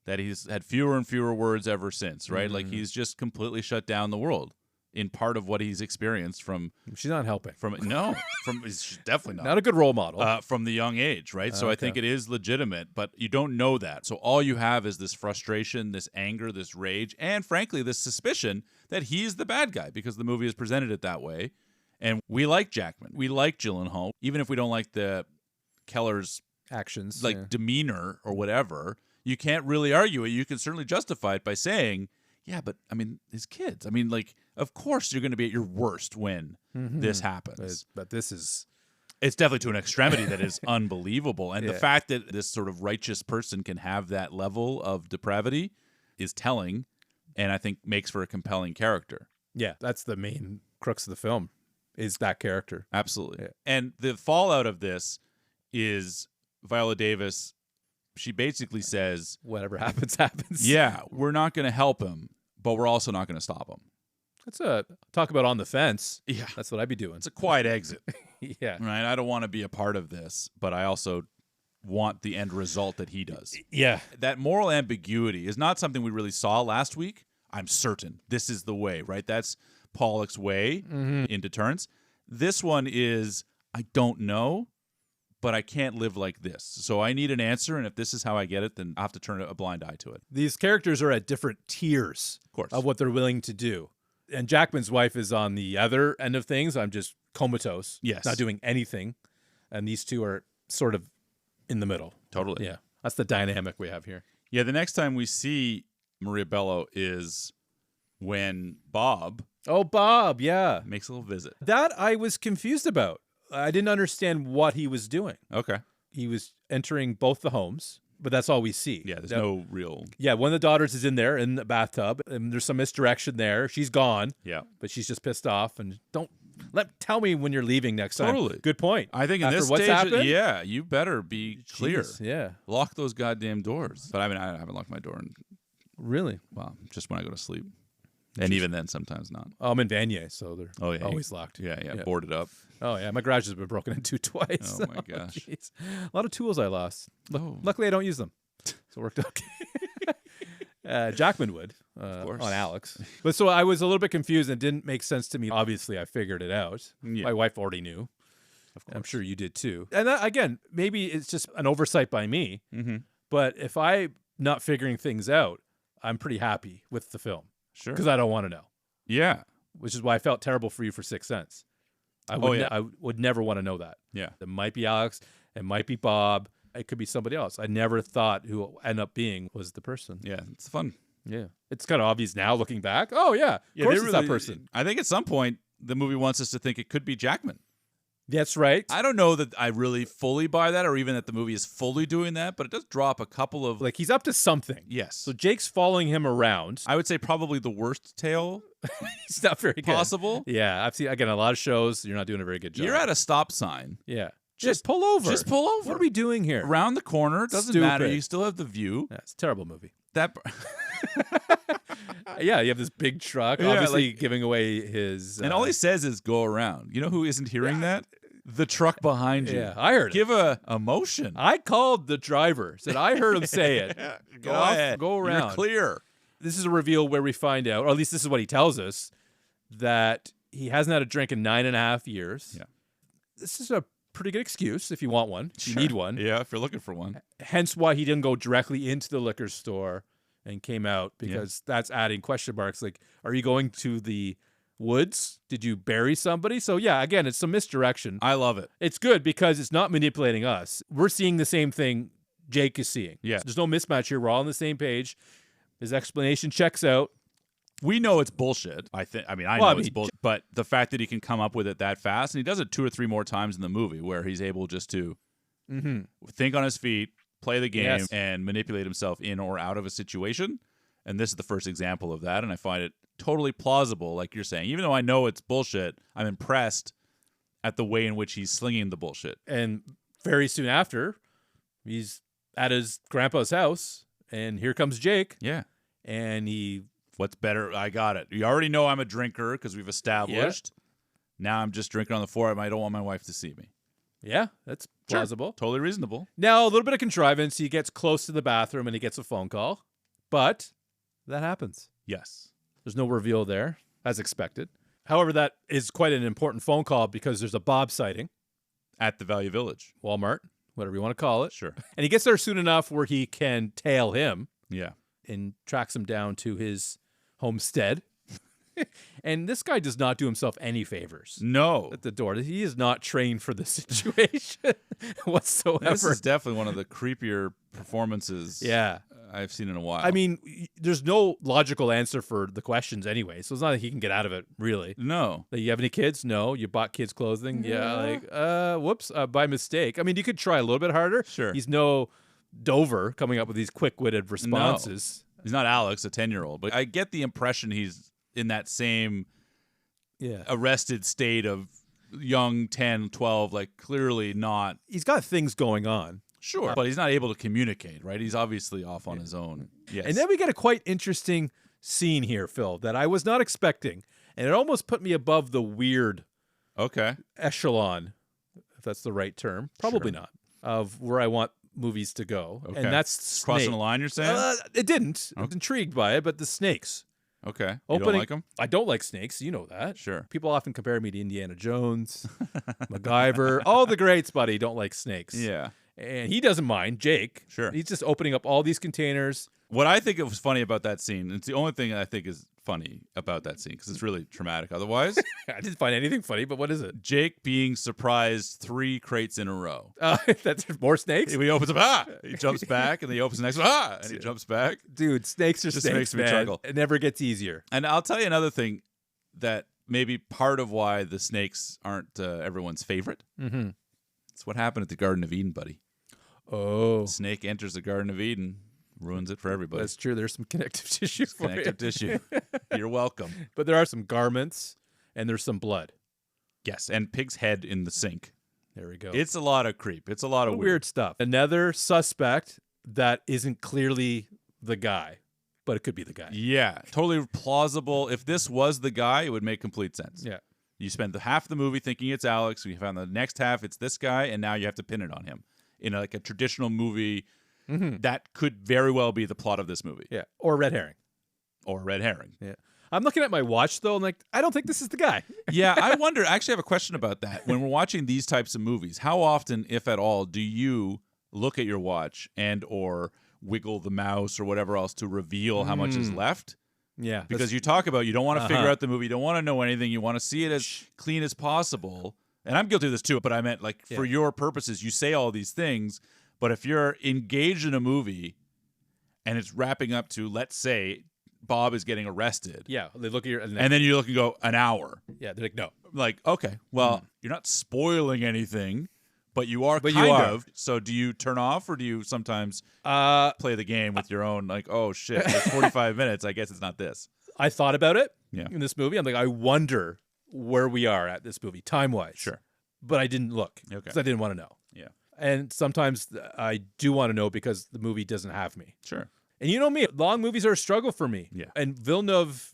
[SPEAKER 1] that he's had fewer and fewer words ever since, right? Like he's just completely shut down the world in part of what he's experienced from.
[SPEAKER 2] She's not helping.
[SPEAKER 1] She's definitely not.
[SPEAKER 2] Not a good role model.
[SPEAKER 1] From the young age, right? So I think it is legitimate, but you don't know that. So all you have is this frustration, this anger, this rage, and frankly, this suspicion that he's the bad guy because the movie has presented it that way. And we like Jackman. We like Gyllenhaal, even if we don't like the Keller's
[SPEAKER 2] actions,
[SPEAKER 1] demeanor or whatever. You can't really argue it. You can certainly justify it by saying, yeah, but I mean, his kids. I mean, like, of course you're going to be at your worst when this happens.
[SPEAKER 2] But this is...
[SPEAKER 1] It's definitely to an extremity that is unbelievable. And the fact that this sort of righteous person can have that level of depravity is telling, and I think makes for a compelling character.
[SPEAKER 2] Yeah, that's the main crux of the film, is that character.
[SPEAKER 1] Absolutely.
[SPEAKER 2] Yeah.
[SPEAKER 1] And the fallout of this is Viola Davis... She basically says,
[SPEAKER 2] whatever happens, happens.
[SPEAKER 1] Yeah, we're not going to help him, but we're also not going to stop him.
[SPEAKER 2] That's talk about on the fence.
[SPEAKER 1] Yeah.
[SPEAKER 2] That's what I'd be doing.
[SPEAKER 1] It's a quiet exit.
[SPEAKER 2] Yeah.
[SPEAKER 1] Right? I don't want to be a part of this, but I also want the end result that he does.
[SPEAKER 2] Yeah.
[SPEAKER 1] That moral ambiguity is not something we really saw last week. I'm certain this is the way, right? That's Pollock's way in Deterrence. This one is, I don't know, but I can't live like this. So I need an answer, and if this is how I get it, then I have to turn a blind eye to it.
[SPEAKER 2] These characters are at different tiers of what they're willing to do. And Jackman's wife is on the other end of things. I'm just comatose, not doing anything. And these two are sort of in the middle.
[SPEAKER 1] Totally.
[SPEAKER 2] Yeah, that's the dynamic we have here.
[SPEAKER 1] Yeah, the next time we see Maria Bello is when Bob...
[SPEAKER 2] Oh, Bob, yeah.
[SPEAKER 1] Makes a little visit.
[SPEAKER 2] That I was confused about. I didn't understand what he was doing.
[SPEAKER 1] Okay.
[SPEAKER 2] He was entering both the homes, but that's all we see.
[SPEAKER 1] Yeah, there's no real...
[SPEAKER 2] Yeah, one of the daughters is in there in the bathtub, and there's some misdirection there. She's gone.
[SPEAKER 1] Yeah.
[SPEAKER 2] But she's just pissed off, and tell me when you're leaving next time.
[SPEAKER 1] Totally.
[SPEAKER 2] Good point.
[SPEAKER 1] I think in this
[SPEAKER 2] what's
[SPEAKER 1] stage,
[SPEAKER 2] happened,
[SPEAKER 1] yeah, you better be clear.
[SPEAKER 2] Yeah.
[SPEAKER 1] Lock those goddamn doors. But I mean, I haven't locked my door in...
[SPEAKER 2] Really?
[SPEAKER 1] Well, just when I go to sleep. And even then, sometimes not.
[SPEAKER 2] Oh, I'm in Vanier, so they're always locked.
[SPEAKER 1] Yeah, boarded up.
[SPEAKER 2] Oh, yeah. My garage has been broken into twice.
[SPEAKER 1] Oh, my gosh.
[SPEAKER 2] Geez. A lot of tools I lost. Luckily, I don't use them. So it worked okay. Jackman would on Alex. But so I was a little bit confused and it didn't make sense to me. Obviously, I figured it out. Yeah. My wife already knew. Of course. I'm sure you did too. And that, again, maybe it's just an oversight by me. But if I'm not figuring things out, I'm pretty happy with the film.
[SPEAKER 1] Sure.
[SPEAKER 2] Because I don't want to know.
[SPEAKER 1] Yeah.
[SPEAKER 2] Which is why I felt terrible for you for Sixth Sense. I would never want to know that.
[SPEAKER 1] Yeah.
[SPEAKER 2] It might be Alex. It might be Bob. It could be somebody else. I never thought who ended up being was the person.
[SPEAKER 1] Yeah. It's fun.
[SPEAKER 2] Yeah. It's kind of obvious now looking back. Oh, yeah. Of course it's that person.
[SPEAKER 1] I think at some point the movie wants us to think it could be Jackman.
[SPEAKER 2] That's right.
[SPEAKER 1] I don't know that I really fully buy that or even that the movie is fully doing that, but it does drop a couple of...
[SPEAKER 2] Like, he's up to something.
[SPEAKER 1] Yes.
[SPEAKER 2] So Jake's following him around.
[SPEAKER 1] I would say probably the worst tale
[SPEAKER 2] He's not very
[SPEAKER 1] possible.
[SPEAKER 2] Good. Yeah. I've seen, again, a lot of shows. You're not doing a very good job.
[SPEAKER 1] You're at a stop sign.
[SPEAKER 2] Yeah. Just pull over.
[SPEAKER 1] Just pull over.
[SPEAKER 2] What are we doing here?
[SPEAKER 1] Around the corner. Doesn't matter. You still have the view.
[SPEAKER 2] Yeah, it's a terrible movie.
[SPEAKER 1] That...
[SPEAKER 2] Yeah, you have this big truck, obviously giving away his...
[SPEAKER 1] And all he says is go around. You know who isn't hearing that? The truck behind you.
[SPEAKER 2] Yeah, I heard
[SPEAKER 1] Give a emotion.
[SPEAKER 2] I called the driver. Said, I heard him say it.
[SPEAKER 1] Go ahead.
[SPEAKER 2] Go around.
[SPEAKER 1] You're clear.
[SPEAKER 2] This is a reveal where we find out, or at least this is what he tells us, that he hasn't had a drink in 9.5 years.
[SPEAKER 1] Yeah.
[SPEAKER 2] This is a pretty good excuse if you want one. If you need one.
[SPEAKER 1] Yeah, if you're looking for one.
[SPEAKER 2] Hence why he didn't go directly into the liquor store and came out, because that's adding question marks. Like, are you going to the woods? Did you bury somebody? So yeah, again, it's some misdirection.
[SPEAKER 1] I love it.
[SPEAKER 2] It's good because it's not manipulating us. We're seeing the same thing Jake is seeing.
[SPEAKER 1] Yeah.
[SPEAKER 2] There's no mismatch here. We're all on the same page. His explanation checks out.
[SPEAKER 1] We know it's bullshit. I know it's bullshit. But the fact that he can come up with it that fast, and he does it 2 or 3 more times in the movie, where he's able just to think on his feet, play the game, and manipulate himself in or out of a situation. And this is the first example of that, and I find it totally plausible, like you're saying. Even though I know it's bullshit, I'm impressed at the way in which he's slinging the bullshit.
[SPEAKER 2] And very soon after, he's at his grandpa's house, and here comes Jake.
[SPEAKER 1] Yeah.
[SPEAKER 2] And he...
[SPEAKER 1] What's better? I got it. You already know I'm a drinker because we've established. Now I'm just drinking on the floor. I don't want my wife to see me.
[SPEAKER 2] Yeah, that's plausible.
[SPEAKER 1] Totally reasonable.
[SPEAKER 2] Now, a little bit of contrivance. He gets close to the bathroom and he gets a phone call. But that happens.
[SPEAKER 1] Yes.
[SPEAKER 2] There's no reveal there, as expected. However, that is quite an important phone call because there's a Bob sighting.
[SPEAKER 1] At the Value Village.
[SPEAKER 2] Walmart, whatever you want to call it.
[SPEAKER 1] Sure.
[SPEAKER 2] And he gets there soon enough where he can tail him.
[SPEAKER 1] Yeah.
[SPEAKER 2] And tracks him down to his homestead. And this guy does not do himself any favors.
[SPEAKER 1] No.
[SPEAKER 2] At the door. He is not trained for this situation whatsoever.
[SPEAKER 1] This is definitely one of the creepier performances I've seen in a while.
[SPEAKER 2] I mean, there's no logical answer for the questions anyway, so it's not like he can get out of it, really.
[SPEAKER 1] No.
[SPEAKER 2] Like, you have any kids? No. You bought kids' clothing? Yeah. Whoops, by mistake. I mean, you could try a little bit harder.
[SPEAKER 1] Sure.
[SPEAKER 2] He's no Dover coming up with these quick-witted responses.
[SPEAKER 1] No. He's not Alex, a 10-year-old, but I get the impression he's in that same arrested state of young 10, 12, like clearly not.
[SPEAKER 2] He's got things going on.
[SPEAKER 1] Sure. But he's not able to communicate, right? He's obviously off on his own. Yes.
[SPEAKER 2] And then we get a quite interesting scene here, Phil, that I was not expecting. And it almost put me above the weird echelon, if that's the right term. Probably not, of where I want movies to go.
[SPEAKER 1] Okay.
[SPEAKER 2] And that's
[SPEAKER 1] crossing the line, you're saying?
[SPEAKER 2] It didn't. I was intrigued by it, but the snakes.
[SPEAKER 1] Okay. You don't like them?
[SPEAKER 2] I don't like snakes. You know that.
[SPEAKER 1] Sure.
[SPEAKER 2] People often compare me to Indiana Jones, MacGyver. All the greats, buddy, don't like snakes.
[SPEAKER 1] Yeah.
[SPEAKER 2] And he doesn't mind, Jake.
[SPEAKER 1] Sure.
[SPEAKER 2] He's just opening up all these containers.
[SPEAKER 1] What I think was funny about that scene, it's the only thing I think is funny about that scene, because it's really traumatic otherwise.
[SPEAKER 2] I didn't find anything funny, but what is it?
[SPEAKER 1] Jake being surprised 3 crates in a row.
[SPEAKER 2] That's more snakes?
[SPEAKER 1] He opens up, he jumps back, and then he opens the next one, and he jumps back.
[SPEAKER 2] Dude, snakes are
[SPEAKER 1] just
[SPEAKER 2] snakes,
[SPEAKER 1] makes me
[SPEAKER 2] man.
[SPEAKER 1] chuckle.
[SPEAKER 2] It never gets easier.
[SPEAKER 1] And I'll tell you another thing that maybe part of why the snakes aren't everyone's favorite.
[SPEAKER 2] Mm-hmm.
[SPEAKER 1] It's what happened at the Garden of Eden, buddy.
[SPEAKER 2] Oh.
[SPEAKER 1] The snake enters the Garden of Eden, ruins it for everybody.
[SPEAKER 2] That's true. There's some connective tissue for
[SPEAKER 1] Connective tissue. You're welcome.
[SPEAKER 2] But there are some garments, and there's some blood.
[SPEAKER 1] Yes, and pig's head in the sink.
[SPEAKER 2] There we go.
[SPEAKER 1] It's a lot of creep. It's a lot of
[SPEAKER 2] weird stuff. Another suspect that isn't clearly the guy, but it could be the guy.
[SPEAKER 1] Yeah, totally plausible. If this was the guy, it would make complete sense.
[SPEAKER 2] Yeah.
[SPEAKER 1] You spend the half the movie thinking it's Alex. You found the next half it's this guy, and now you have to pin it on him. In like a traditional movie, that could very well be the plot of this movie.
[SPEAKER 2] Yeah, or red herring.
[SPEAKER 1] Or red herring.
[SPEAKER 2] Yeah. I'm looking at my watch, though, and like, I don't think this is the guy.
[SPEAKER 1] Yeah, I wonder, I actually have a question about that. When we're watching these types of movies, how often, if at all, do you look at your watch and or wiggle the mouse or whatever else to reveal how much is left?
[SPEAKER 2] Yeah.
[SPEAKER 1] Because you talk about you don't want to figure out the movie, you don't want to know anything, you want to see it as clean as possible. And I'm guilty of this too, but I meant like for your purposes, you say all these things, but if you're engaged in a movie and it's wrapping up to, let's say, Bob is getting arrested.
[SPEAKER 2] Yeah, they look at your...
[SPEAKER 1] And then you look and go, an hour.
[SPEAKER 2] Yeah, they're like, no.
[SPEAKER 1] Like, okay, well, you're not spoiling anything, but you are kind of. So do you turn off or do you sometimes play the game with your own, like, oh, shit, it's 45 minutes, I guess it's not this.
[SPEAKER 2] I thought about it in this movie. I'm like, I wonder where we are at this movie, time-wise.
[SPEAKER 1] Sure.
[SPEAKER 2] But I didn't look because I didn't want to know.
[SPEAKER 1] Yeah.
[SPEAKER 2] And sometimes I do want to know because the movie doesn't have me.
[SPEAKER 1] Sure.
[SPEAKER 2] And you know me, long movies are a struggle for me.
[SPEAKER 1] Yeah.
[SPEAKER 2] And Villeneuve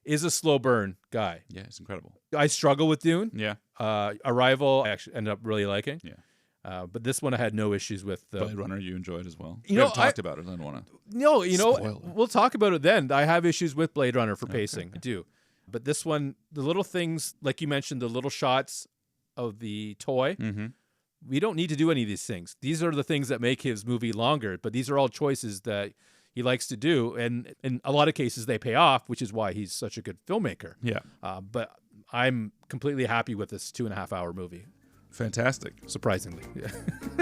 [SPEAKER 2] is a slow burn guy.
[SPEAKER 1] Yeah, it's incredible.
[SPEAKER 2] I struggle with Dune.
[SPEAKER 1] Yeah.
[SPEAKER 2] Arrival, I actually ended up really liking.
[SPEAKER 1] Yeah.
[SPEAKER 2] But this one I had no issues with.
[SPEAKER 1] Blade Runner you enjoyed as well.
[SPEAKER 2] You know,
[SPEAKER 1] haven't talked about it. I don't want to.
[SPEAKER 2] No, you know,
[SPEAKER 1] spoil it.
[SPEAKER 2] we'll talk about it then. I have issues with Blade Runner for pacing. I do. But this one, the little things, like you mentioned, the little shots of the toy, we don't need to do any of these things. These are the things that make his movie longer, but these are all choices that he likes to do. And in a lot of cases, they pay off, which is why he's such a good filmmaker.
[SPEAKER 1] Yeah.
[SPEAKER 2] But I'm completely happy with this 2.5-hour movie.
[SPEAKER 1] Fantastic.
[SPEAKER 2] Surprisingly.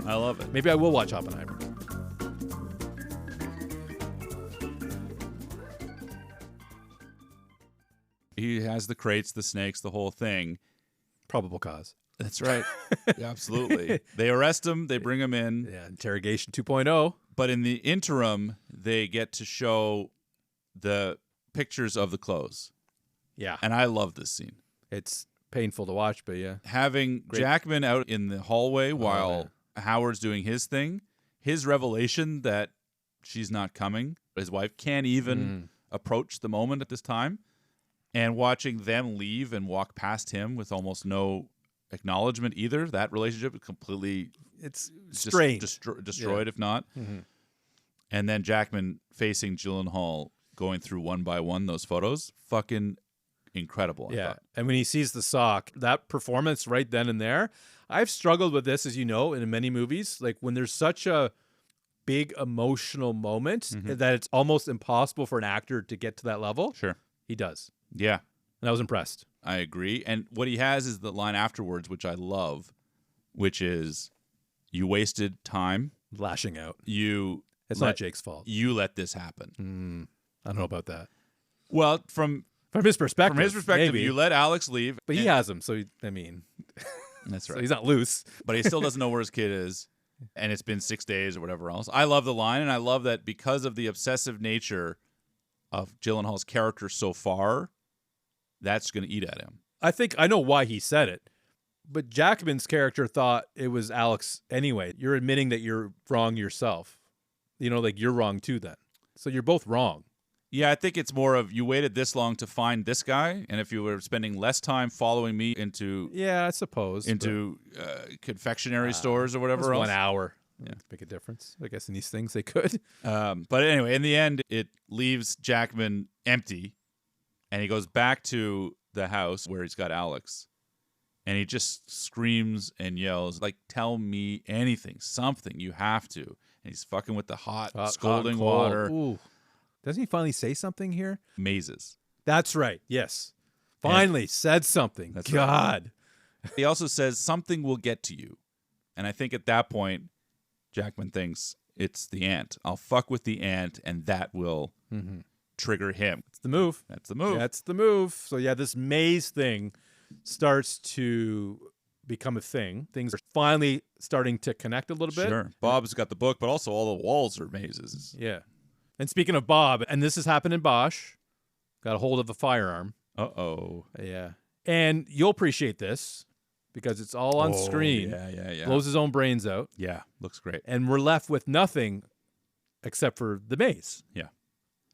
[SPEAKER 1] I love it.
[SPEAKER 2] Maybe I will watch Oppenheimer.
[SPEAKER 1] He has the crates, the snakes, the whole thing.
[SPEAKER 2] Probable cause.
[SPEAKER 1] That's right. Yeah, absolutely. They arrest him. They bring him in.
[SPEAKER 2] Yeah, interrogation 2.0.
[SPEAKER 1] But in the interim, they get to show the pictures of the clothes.
[SPEAKER 2] Yeah.
[SPEAKER 1] And I love this scene.
[SPEAKER 2] It's painful to watch, but yeah.
[SPEAKER 1] Having Jackman out in the hallway while Howard's doing his thing, his revelation that she's not coming, his wife can't even approach the moment at this time, And watching them leave and walk past him with almost no acknowledgement either, that relationship is completely
[SPEAKER 2] It's strained.
[SPEAKER 1] destroyed, if not.
[SPEAKER 2] Mm-hmm.
[SPEAKER 1] And then Jackman facing Gyllenhaal going through one by one those photos, fucking incredible. I thought.
[SPEAKER 2] And when he sees the sock, that performance right then and there, I've struggled with this, as you know, in many movies. Like when there's such a big emotional moment that it's almost impossible for an actor to get to that level.
[SPEAKER 1] Sure.
[SPEAKER 2] He does.
[SPEAKER 1] Yeah.
[SPEAKER 2] And I was impressed.
[SPEAKER 1] I agree. And what he has is the line afterwards, which I love, which is, you wasted time.
[SPEAKER 2] Lashing out.
[SPEAKER 1] It's
[SPEAKER 2] not Jake's fault.
[SPEAKER 1] You let this happen.
[SPEAKER 2] I don't know about that.
[SPEAKER 1] Well, from
[SPEAKER 2] his perspective. Maybe.
[SPEAKER 1] You let Alex leave.
[SPEAKER 2] But he has him, so
[SPEAKER 1] That's right.
[SPEAKER 2] So he's not loose.
[SPEAKER 1] But he still doesn't know where his kid is. And it's been 6 days or whatever else. I love the line, and I love that because of the obsessive nature of Gyllenhaal's character so far, that's going to eat at him.
[SPEAKER 2] I think I know why he said it, but Jackman's character thought it was Alex anyway. You're admitting that you're wrong yourself. Like you're wrong too then. So you're both wrong.
[SPEAKER 1] Yeah, I think it's more of you waited this long to find this guy, and if you were spending less time following me into
[SPEAKER 2] I suppose
[SPEAKER 1] confectionery stores or whatever else.
[SPEAKER 2] 1 hour. Yeah, make a difference. I guess in these things they could.
[SPEAKER 1] But anyway, in the end, it leaves Jackman empty, and he goes back to the house where he's got Alex, and he just screams and yells, like, tell me anything, something, you have to. And he's fucking with the hot scalding water.
[SPEAKER 2] Ooh. Doesn't he finally say something here?
[SPEAKER 1] Mazes.
[SPEAKER 2] That's right. Yes. Finally said something.
[SPEAKER 1] That's
[SPEAKER 2] God.
[SPEAKER 1] Right. He also says something will get to you. And I think at that point, Jackman thinks it's the ant. I'll fuck with the ant, and that will trigger him.
[SPEAKER 2] It's the move.
[SPEAKER 1] That's the move.
[SPEAKER 2] That's the move. So yeah, this maze thing starts to become a thing. Things are finally starting to connect a little bit.
[SPEAKER 1] Sure. Bob's got the book, but also all the walls are mazes.
[SPEAKER 2] Yeah. And speaking of Bob, and this has happened in Bosch, got a hold of a firearm.
[SPEAKER 1] Uh-oh.
[SPEAKER 2] Yeah. And you'll appreciate this because it's all on screen.
[SPEAKER 1] Yeah.
[SPEAKER 2] Blows his own brains out.
[SPEAKER 1] Yeah, looks great.
[SPEAKER 2] And we're left with nothing except for the maze.
[SPEAKER 1] Yeah.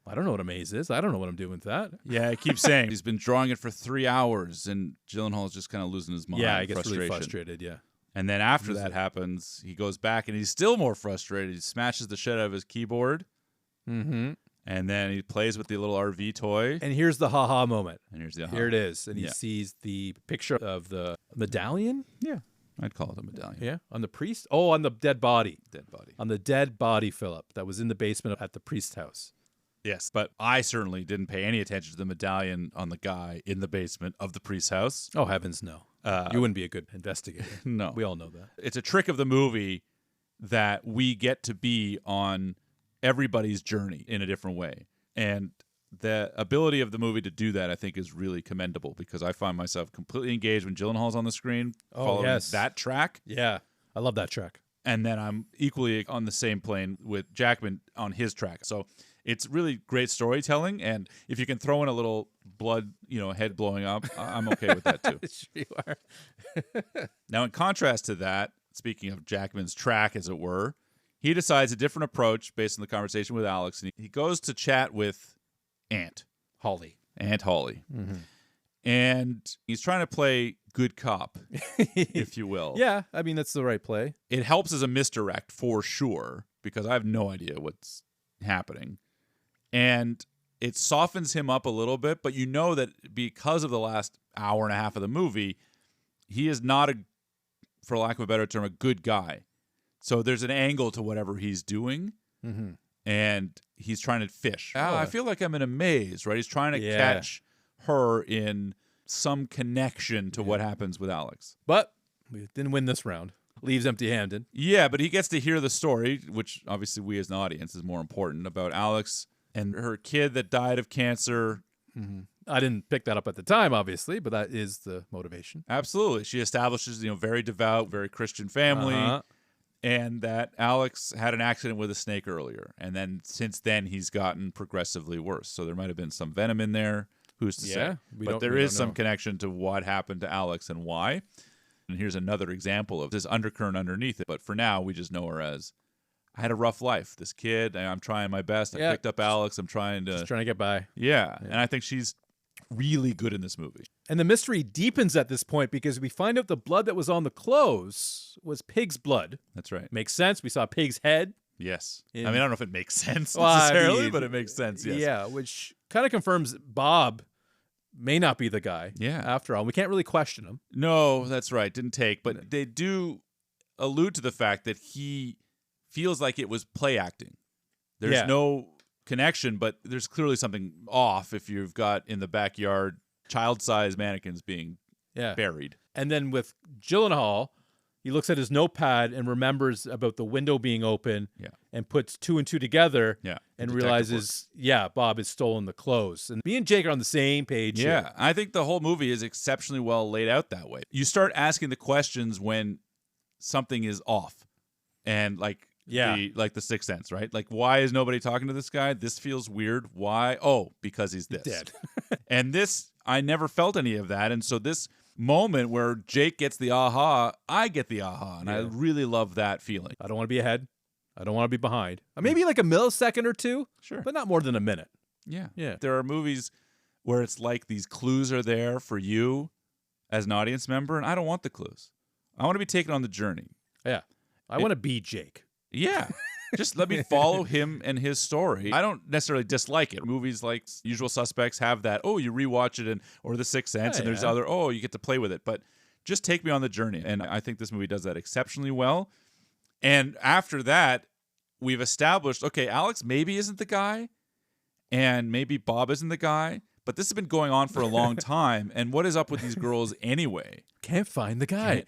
[SPEAKER 2] I don't know what a maze is. I don't know what I'm doing with that.
[SPEAKER 1] Yeah, I keep saying he's been drawing it for 3 hours, and Gyllenhaal's just kind of losing his mind.
[SPEAKER 2] Yeah, I gets really frustrated, yeah.
[SPEAKER 1] And then after that happens, he goes back, and he's still more frustrated. He smashes the shit out of his keyboard.
[SPEAKER 2] Mm-hmm.
[SPEAKER 1] And then he plays with the little RV toy.
[SPEAKER 2] And here's the ha-ha moment.
[SPEAKER 1] Here
[SPEAKER 2] it is. And he sees the picture of the medallion?
[SPEAKER 1] Yeah. I'd call it a medallion.
[SPEAKER 2] Yeah. On the priest? Oh, on the dead body.
[SPEAKER 1] Dead body.
[SPEAKER 2] On the dead body, Philip, that was in the basement at the priest's house.
[SPEAKER 1] Yes, but I certainly didn't pay any attention to the medallion on the guy in the basement of the priest's house.
[SPEAKER 2] Oh, heavens, no. You wouldn't be a good investigator.
[SPEAKER 1] No.
[SPEAKER 2] We all know that.
[SPEAKER 1] It's a trick of the movie that we get to be on everybody's journey in a different way. And the ability of the movie to do that, I think, is really commendable because I find myself completely engaged when Gyllenhaal's on the screen following that track.
[SPEAKER 2] Yeah, I love that track.
[SPEAKER 1] And then I'm equally on the same plane with Jackman on his track. So it's really great storytelling. And if you can throw in a little blood, head blowing up, I'm okay with that too.
[SPEAKER 2] Sure you are.
[SPEAKER 1] Now, in contrast to that, speaking of Jackman's track, as it were, he decides a different approach based on the conversation with Alex, and he goes to chat with Aunt Holly.
[SPEAKER 2] Mm-hmm.
[SPEAKER 1] And he's trying to play good cop, if you will.
[SPEAKER 2] Yeah, I mean, that's the right play.
[SPEAKER 1] It helps as a misdirect for sure, because I have no idea what's happening. And it softens him up a little bit, but you know that because of the last hour and a half of the movie, he is not, for lack of a better term, a good guy. So there's an angle to whatever he's doing, and he's trying to fish. I feel like I'm in a maze, right? He's trying to catch her in some connection to what happens with Alex.
[SPEAKER 2] But we didn't win this round. Leaves empty-handed.
[SPEAKER 1] Yeah, but he gets to hear the story, which obviously we as an audience is more important, about Alex and her kid that died of cancer.
[SPEAKER 2] Mm-hmm. I didn't pick that up at the time, obviously, but that is the motivation.
[SPEAKER 1] Absolutely. She establishes, very devout, very Christian family. And that Alex had an accident with a snake earlier. And then since then, he's gotten progressively worse. So there might have been some venom in there. Who's to say? But there is some connection to what happened to Alex and why. And here's another example of this undercurrent underneath it. But for now, we just know her as, I had a rough life. This kid, I'm trying my best. I picked up Alex. I'm trying to...
[SPEAKER 2] Just trying to get by.
[SPEAKER 1] Yeah. And I think she's really good in this movie.
[SPEAKER 2] And the mystery deepens at this point because we find out the blood that was on the clothes was pig's blood.
[SPEAKER 1] That's right.
[SPEAKER 2] Makes sense. We saw a pig's head.
[SPEAKER 1] Yes.
[SPEAKER 2] In-
[SPEAKER 1] I mean, I don't know if it makes sense
[SPEAKER 2] Well,
[SPEAKER 1] necessarily, but it makes sense, yes.
[SPEAKER 2] Yeah, which kind of confirms Bob may not be the guy.
[SPEAKER 1] Yeah.
[SPEAKER 2] After all, we can't really question him.
[SPEAKER 1] No, that's right. Didn't take. But they do allude to the fact that he feels like it was play acting. There's no connection, but there's clearly something off if you've got in the backyard child-sized mannequins being buried.
[SPEAKER 2] And then with Gyllenhaal, he looks at his notepad and remembers about the window being open and puts 2 and 2 together and realizes, Bob has stolen the clothes. And me and Jake are on the same page here.
[SPEAKER 1] I think the whole movie is exceptionally well laid out that way. You start asking the questions when something is off. And like the Sixth Sense, right? Like, why is nobody talking to this guy? This feels weird. Why? Oh, because he's this.
[SPEAKER 2] Dead.
[SPEAKER 1] And this, I never felt any of that. And so this moment where Jake gets the aha, I get the aha. And I really love that feeling.
[SPEAKER 2] I don't want to be ahead. I don't want to be behind. Maybe like a millisecond or two, but not more than a minute.
[SPEAKER 1] Yeah. There are movies where it's like these clues are there for you as an audience member, and I don't want the clues. I want to be taken on the journey.
[SPEAKER 2] Yeah. I want to be Jake.
[SPEAKER 1] Yeah. Just let me follow him and his story. I don't necessarily dislike it. Movies like Usual Suspects have that, you rewatch it, or The Sixth Sense, and there's other, you get to play with it. But just take me on the journey. And I think this movie does that exceptionally well. And after that, we've established, okay, Alex maybe isn't the guy, and maybe Bob isn't the guy, but this has been going on for a long time. And what is up with these girls anyway?
[SPEAKER 2] Can't find the guy.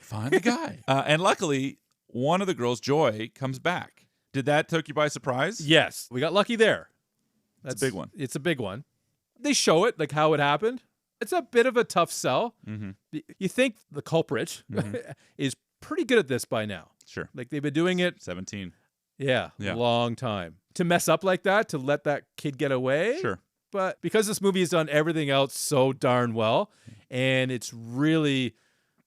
[SPEAKER 1] And luckily, one of the girls, Joy, comes back. Did that take you by surprise?
[SPEAKER 2] Yes. We got lucky there.
[SPEAKER 1] That's a big one.
[SPEAKER 2] It's a big one. They show it, like how it happened. It's a bit of a tough sell. Mm-hmm. You think the culprit is pretty good at this by now.
[SPEAKER 1] Sure.
[SPEAKER 2] Like they've been doing it.
[SPEAKER 1] 17.
[SPEAKER 2] Yeah. Long time. To mess up like that, to let that kid get away.
[SPEAKER 1] Sure.
[SPEAKER 2] But because this movie has done everything else so darn well, and it's really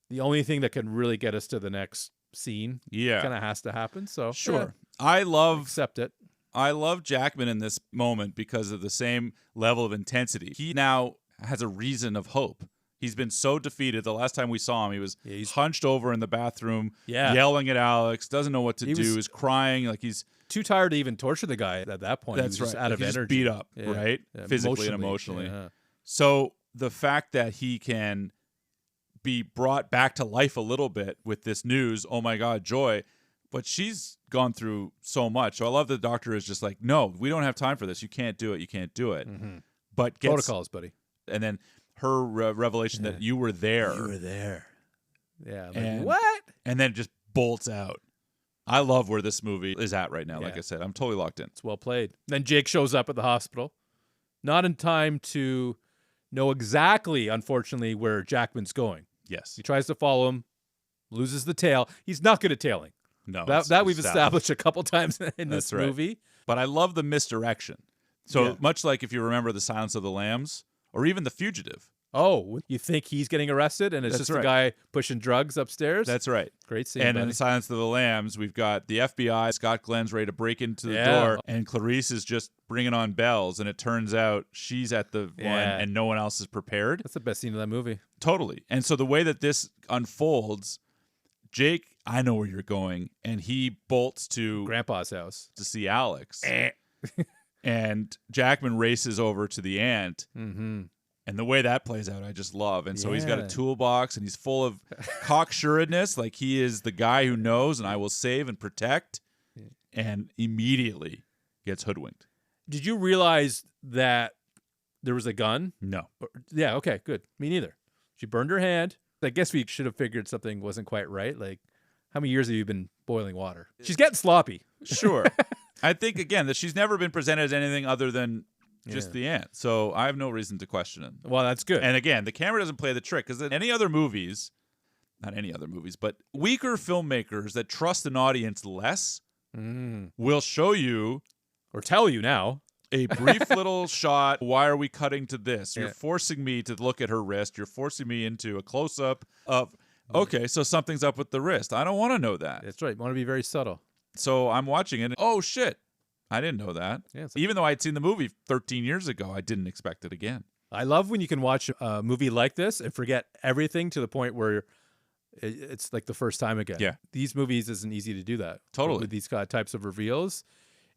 [SPEAKER 2] the only thing that can really get us to the next scene. Kind of has to happen. So
[SPEAKER 1] sure.
[SPEAKER 2] Accept it.
[SPEAKER 1] I love Jackman in this moment because of the same level of intensity. He now has a reason of hope. He's been so defeated. The last time we saw him, he was hunched over in the bathroom, yelling at Alex, doesn't know what to do, is crying, like he's
[SPEAKER 2] too tired to even torture the guy at that point.
[SPEAKER 1] That's
[SPEAKER 2] he was
[SPEAKER 1] right.
[SPEAKER 2] just out of
[SPEAKER 1] he's
[SPEAKER 2] energy.
[SPEAKER 1] Just beat up, right? Physically and emotionally. So the fact that he can be brought back to life a little bit with this news, oh my God, Joy, but she's gone through so much. So I love the doctor is just like, no, we don't have time for this. You can't do it. You can't do it.
[SPEAKER 2] Mm-hmm.
[SPEAKER 1] But
[SPEAKER 2] protocols, buddy.
[SPEAKER 1] And then her revelation that you were there.
[SPEAKER 2] You were there. Yeah.
[SPEAKER 1] And,
[SPEAKER 2] what?
[SPEAKER 1] And then just bolts out. I love where this movie is at right now. Like I said, I'm totally locked in.
[SPEAKER 2] It's well played. Then Jake shows up at the hospital, not in time to know exactly, unfortunately, where Jackman's going.
[SPEAKER 1] Yes.
[SPEAKER 2] He tries to follow him, loses the tail. He's not good at tailing.
[SPEAKER 1] No.
[SPEAKER 2] That we've established a couple times in this movie.
[SPEAKER 1] But I love the misdirection. So much like if you remember The Silence of the Lambs or even The Fugitive.
[SPEAKER 2] Oh, you think he's getting arrested and it's just a guy pushing drugs upstairs?
[SPEAKER 1] That's right.
[SPEAKER 2] Great scene.
[SPEAKER 1] And in The Silence of the Lambs, we've got the FBI, Scott Glenn's ready to break into the door, and Clarice is just bringing on bells, and it turns out she's at the one and no one else is prepared.
[SPEAKER 2] That's the best scene of that movie.
[SPEAKER 1] Totally. And so the way that this unfolds, Jake, I know where you're going, and he bolts to
[SPEAKER 2] Grandpa's house
[SPEAKER 1] to see Alex. And Jackman races over to the aunt.
[SPEAKER 2] Mm-hmm.
[SPEAKER 1] And the way that plays out, I just love. And so he's got a toolbox, and he's full of cocksureness, like he is the guy who knows, and I will save and protect, and immediately gets hoodwinked.
[SPEAKER 2] Did you realize that there was a gun?
[SPEAKER 1] No.
[SPEAKER 2] Yeah, okay, good. Me neither. She burned her hand. I guess we should have figured something wasn't quite right. Like, how many years have you been boiling water? She's getting sloppy.
[SPEAKER 1] Sure. I think, again, that she's never been presented as anything other than just the aunt. So I have no reason to question it.
[SPEAKER 2] Well, that's good.
[SPEAKER 1] And again, the camera doesn't play the trick because in any other movies, not any other movies, but weaker filmmakers that trust an audience less will show you
[SPEAKER 2] or tell you now
[SPEAKER 1] a brief little shot. Why are we cutting to this? You're forcing me to look at her wrist. You're forcing me into a close-up of, okay, so something's up with the wrist. I don't want to know that.
[SPEAKER 2] That's right. You want to be very subtle.
[SPEAKER 1] So I'm watching it. And, oh, shit. I didn't know that.
[SPEAKER 2] Yeah,
[SPEAKER 1] even though I'd seen the movie 13 years ago, I didn't expect it again.
[SPEAKER 2] I love when you can watch a movie like this and forget everything to the point where it's like the first time again.
[SPEAKER 1] Yeah.
[SPEAKER 2] These movies isn't easy to do that.
[SPEAKER 1] Totally.
[SPEAKER 2] With these types of reveals.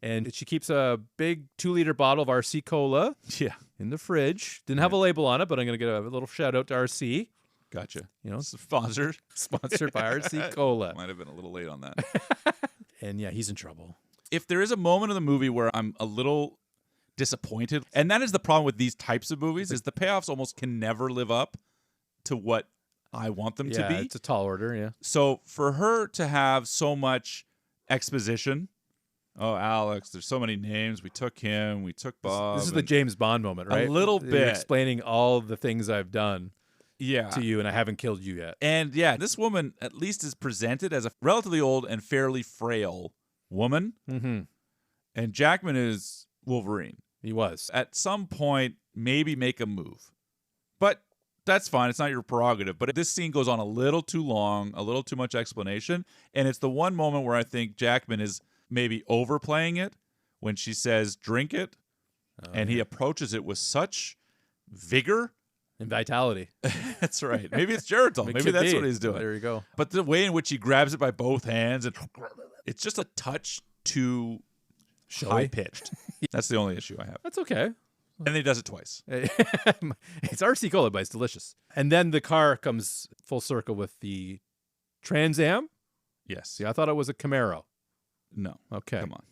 [SPEAKER 2] And she keeps a big 2-liter bottle of RC Cola
[SPEAKER 1] Yeah.
[SPEAKER 2] in the fridge. Didn't have a label on it, but I'm going to get a little shout out to RC.
[SPEAKER 1] Gotcha.
[SPEAKER 2] You know,
[SPEAKER 1] Sponsored.
[SPEAKER 2] sponsored by RC Cola.
[SPEAKER 3] Might have been a little late on that.
[SPEAKER 2] And yeah, he's in trouble.
[SPEAKER 1] If there is a moment in the movie where I'm a little disappointed, and that is the problem with these types of movies, is the payoffs almost can never live up to what I want them to be.
[SPEAKER 2] It's a tall order, yeah.
[SPEAKER 1] So for her to have so much exposition, oh, Alex, there's so many names. We took him. We took Bob.
[SPEAKER 2] This is the James Bond moment, right?
[SPEAKER 1] A little
[SPEAKER 2] You're
[SPEAKER 1] bit.
[SPEAKER 2] explaining all the things I've done
[SPEAKER 1] yeah.
[SPEAKER 2] to you, and I haven't killed you yet.
[SPEAKER 1] And yeah, this woman at least is presented as a relatively old and fairly frail woman.
[SPEAKER 2] Mm-hmm.
[SPEAKER 1] And Jackman is Wolverine.
[SPEAKER 2] He was.
[SPEAKER 1] At some point, maybe make a move. But that's fine. It's not your prerogative. But this scene goes on a little too long, a little too much explanation. And it's the one moment where I think Jackman is maybe overplaying it when she says, drink it. And he approaches it with such vigor.
[SPEAKER 2] And vitality.
[SPEAKER 1] That's right. Maybe it's Geritol. Maybe that's what he's doing.
[SPEAKER 2] There you go.
[SPEAKER 1] But the way in which he grabs it by both hands, and it's just a touch too high-pitched. That's the only issue I have.
[SPEAKER 2] That's okay.
[SPEAKER 1] And then he does it twice.
[SPEAKER 2] It's RC Cola, but it's delicious. And then the car comes full circle with the Trans Am.
[SPEAKER 1] Yes.
[SPEAKER 2] See, I thought it was a Camaro.
[SPEAKER 1] No.
[SPEAKER 2] Okay.
[SPEAKER 1] Come on.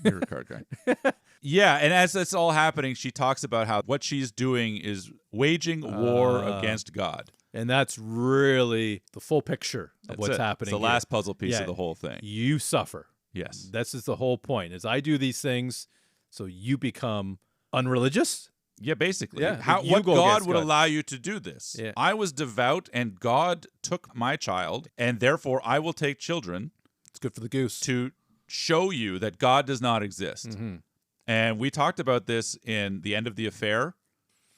[SPEAKER 1] You're a card guy. Yeah, and as it's all happening, she talks about how what she's doing is waging war against God.
[SPEAKER 2] And that's really the full picture of what's happening.
[SPEAKER 1] It's the last puzzle piece of the whole thing.
[SPEAKER 2] You suffer.
[SPEAKER 1] Yes.
[SPEAKER 2] That's just the whole point, is I do these things so you become unreligious.
[SPEAKER 1] Yeah, basically.
[SPEAKER 2] Yeah,
[SPEAKER 1] What God would allow you to do this.
[SPEAKER 2] Yeah.
[SPEAKER 1] I was devout, and God took my child, and therefore I will take children.
[SPEAKER 2] It's good for the goose.
[SPEAKER 1] To show you that God does not exist.
[SPEAKER 2] Mm-hmm.
[SPEAKER 1] And we talked about this in The End of the Affair,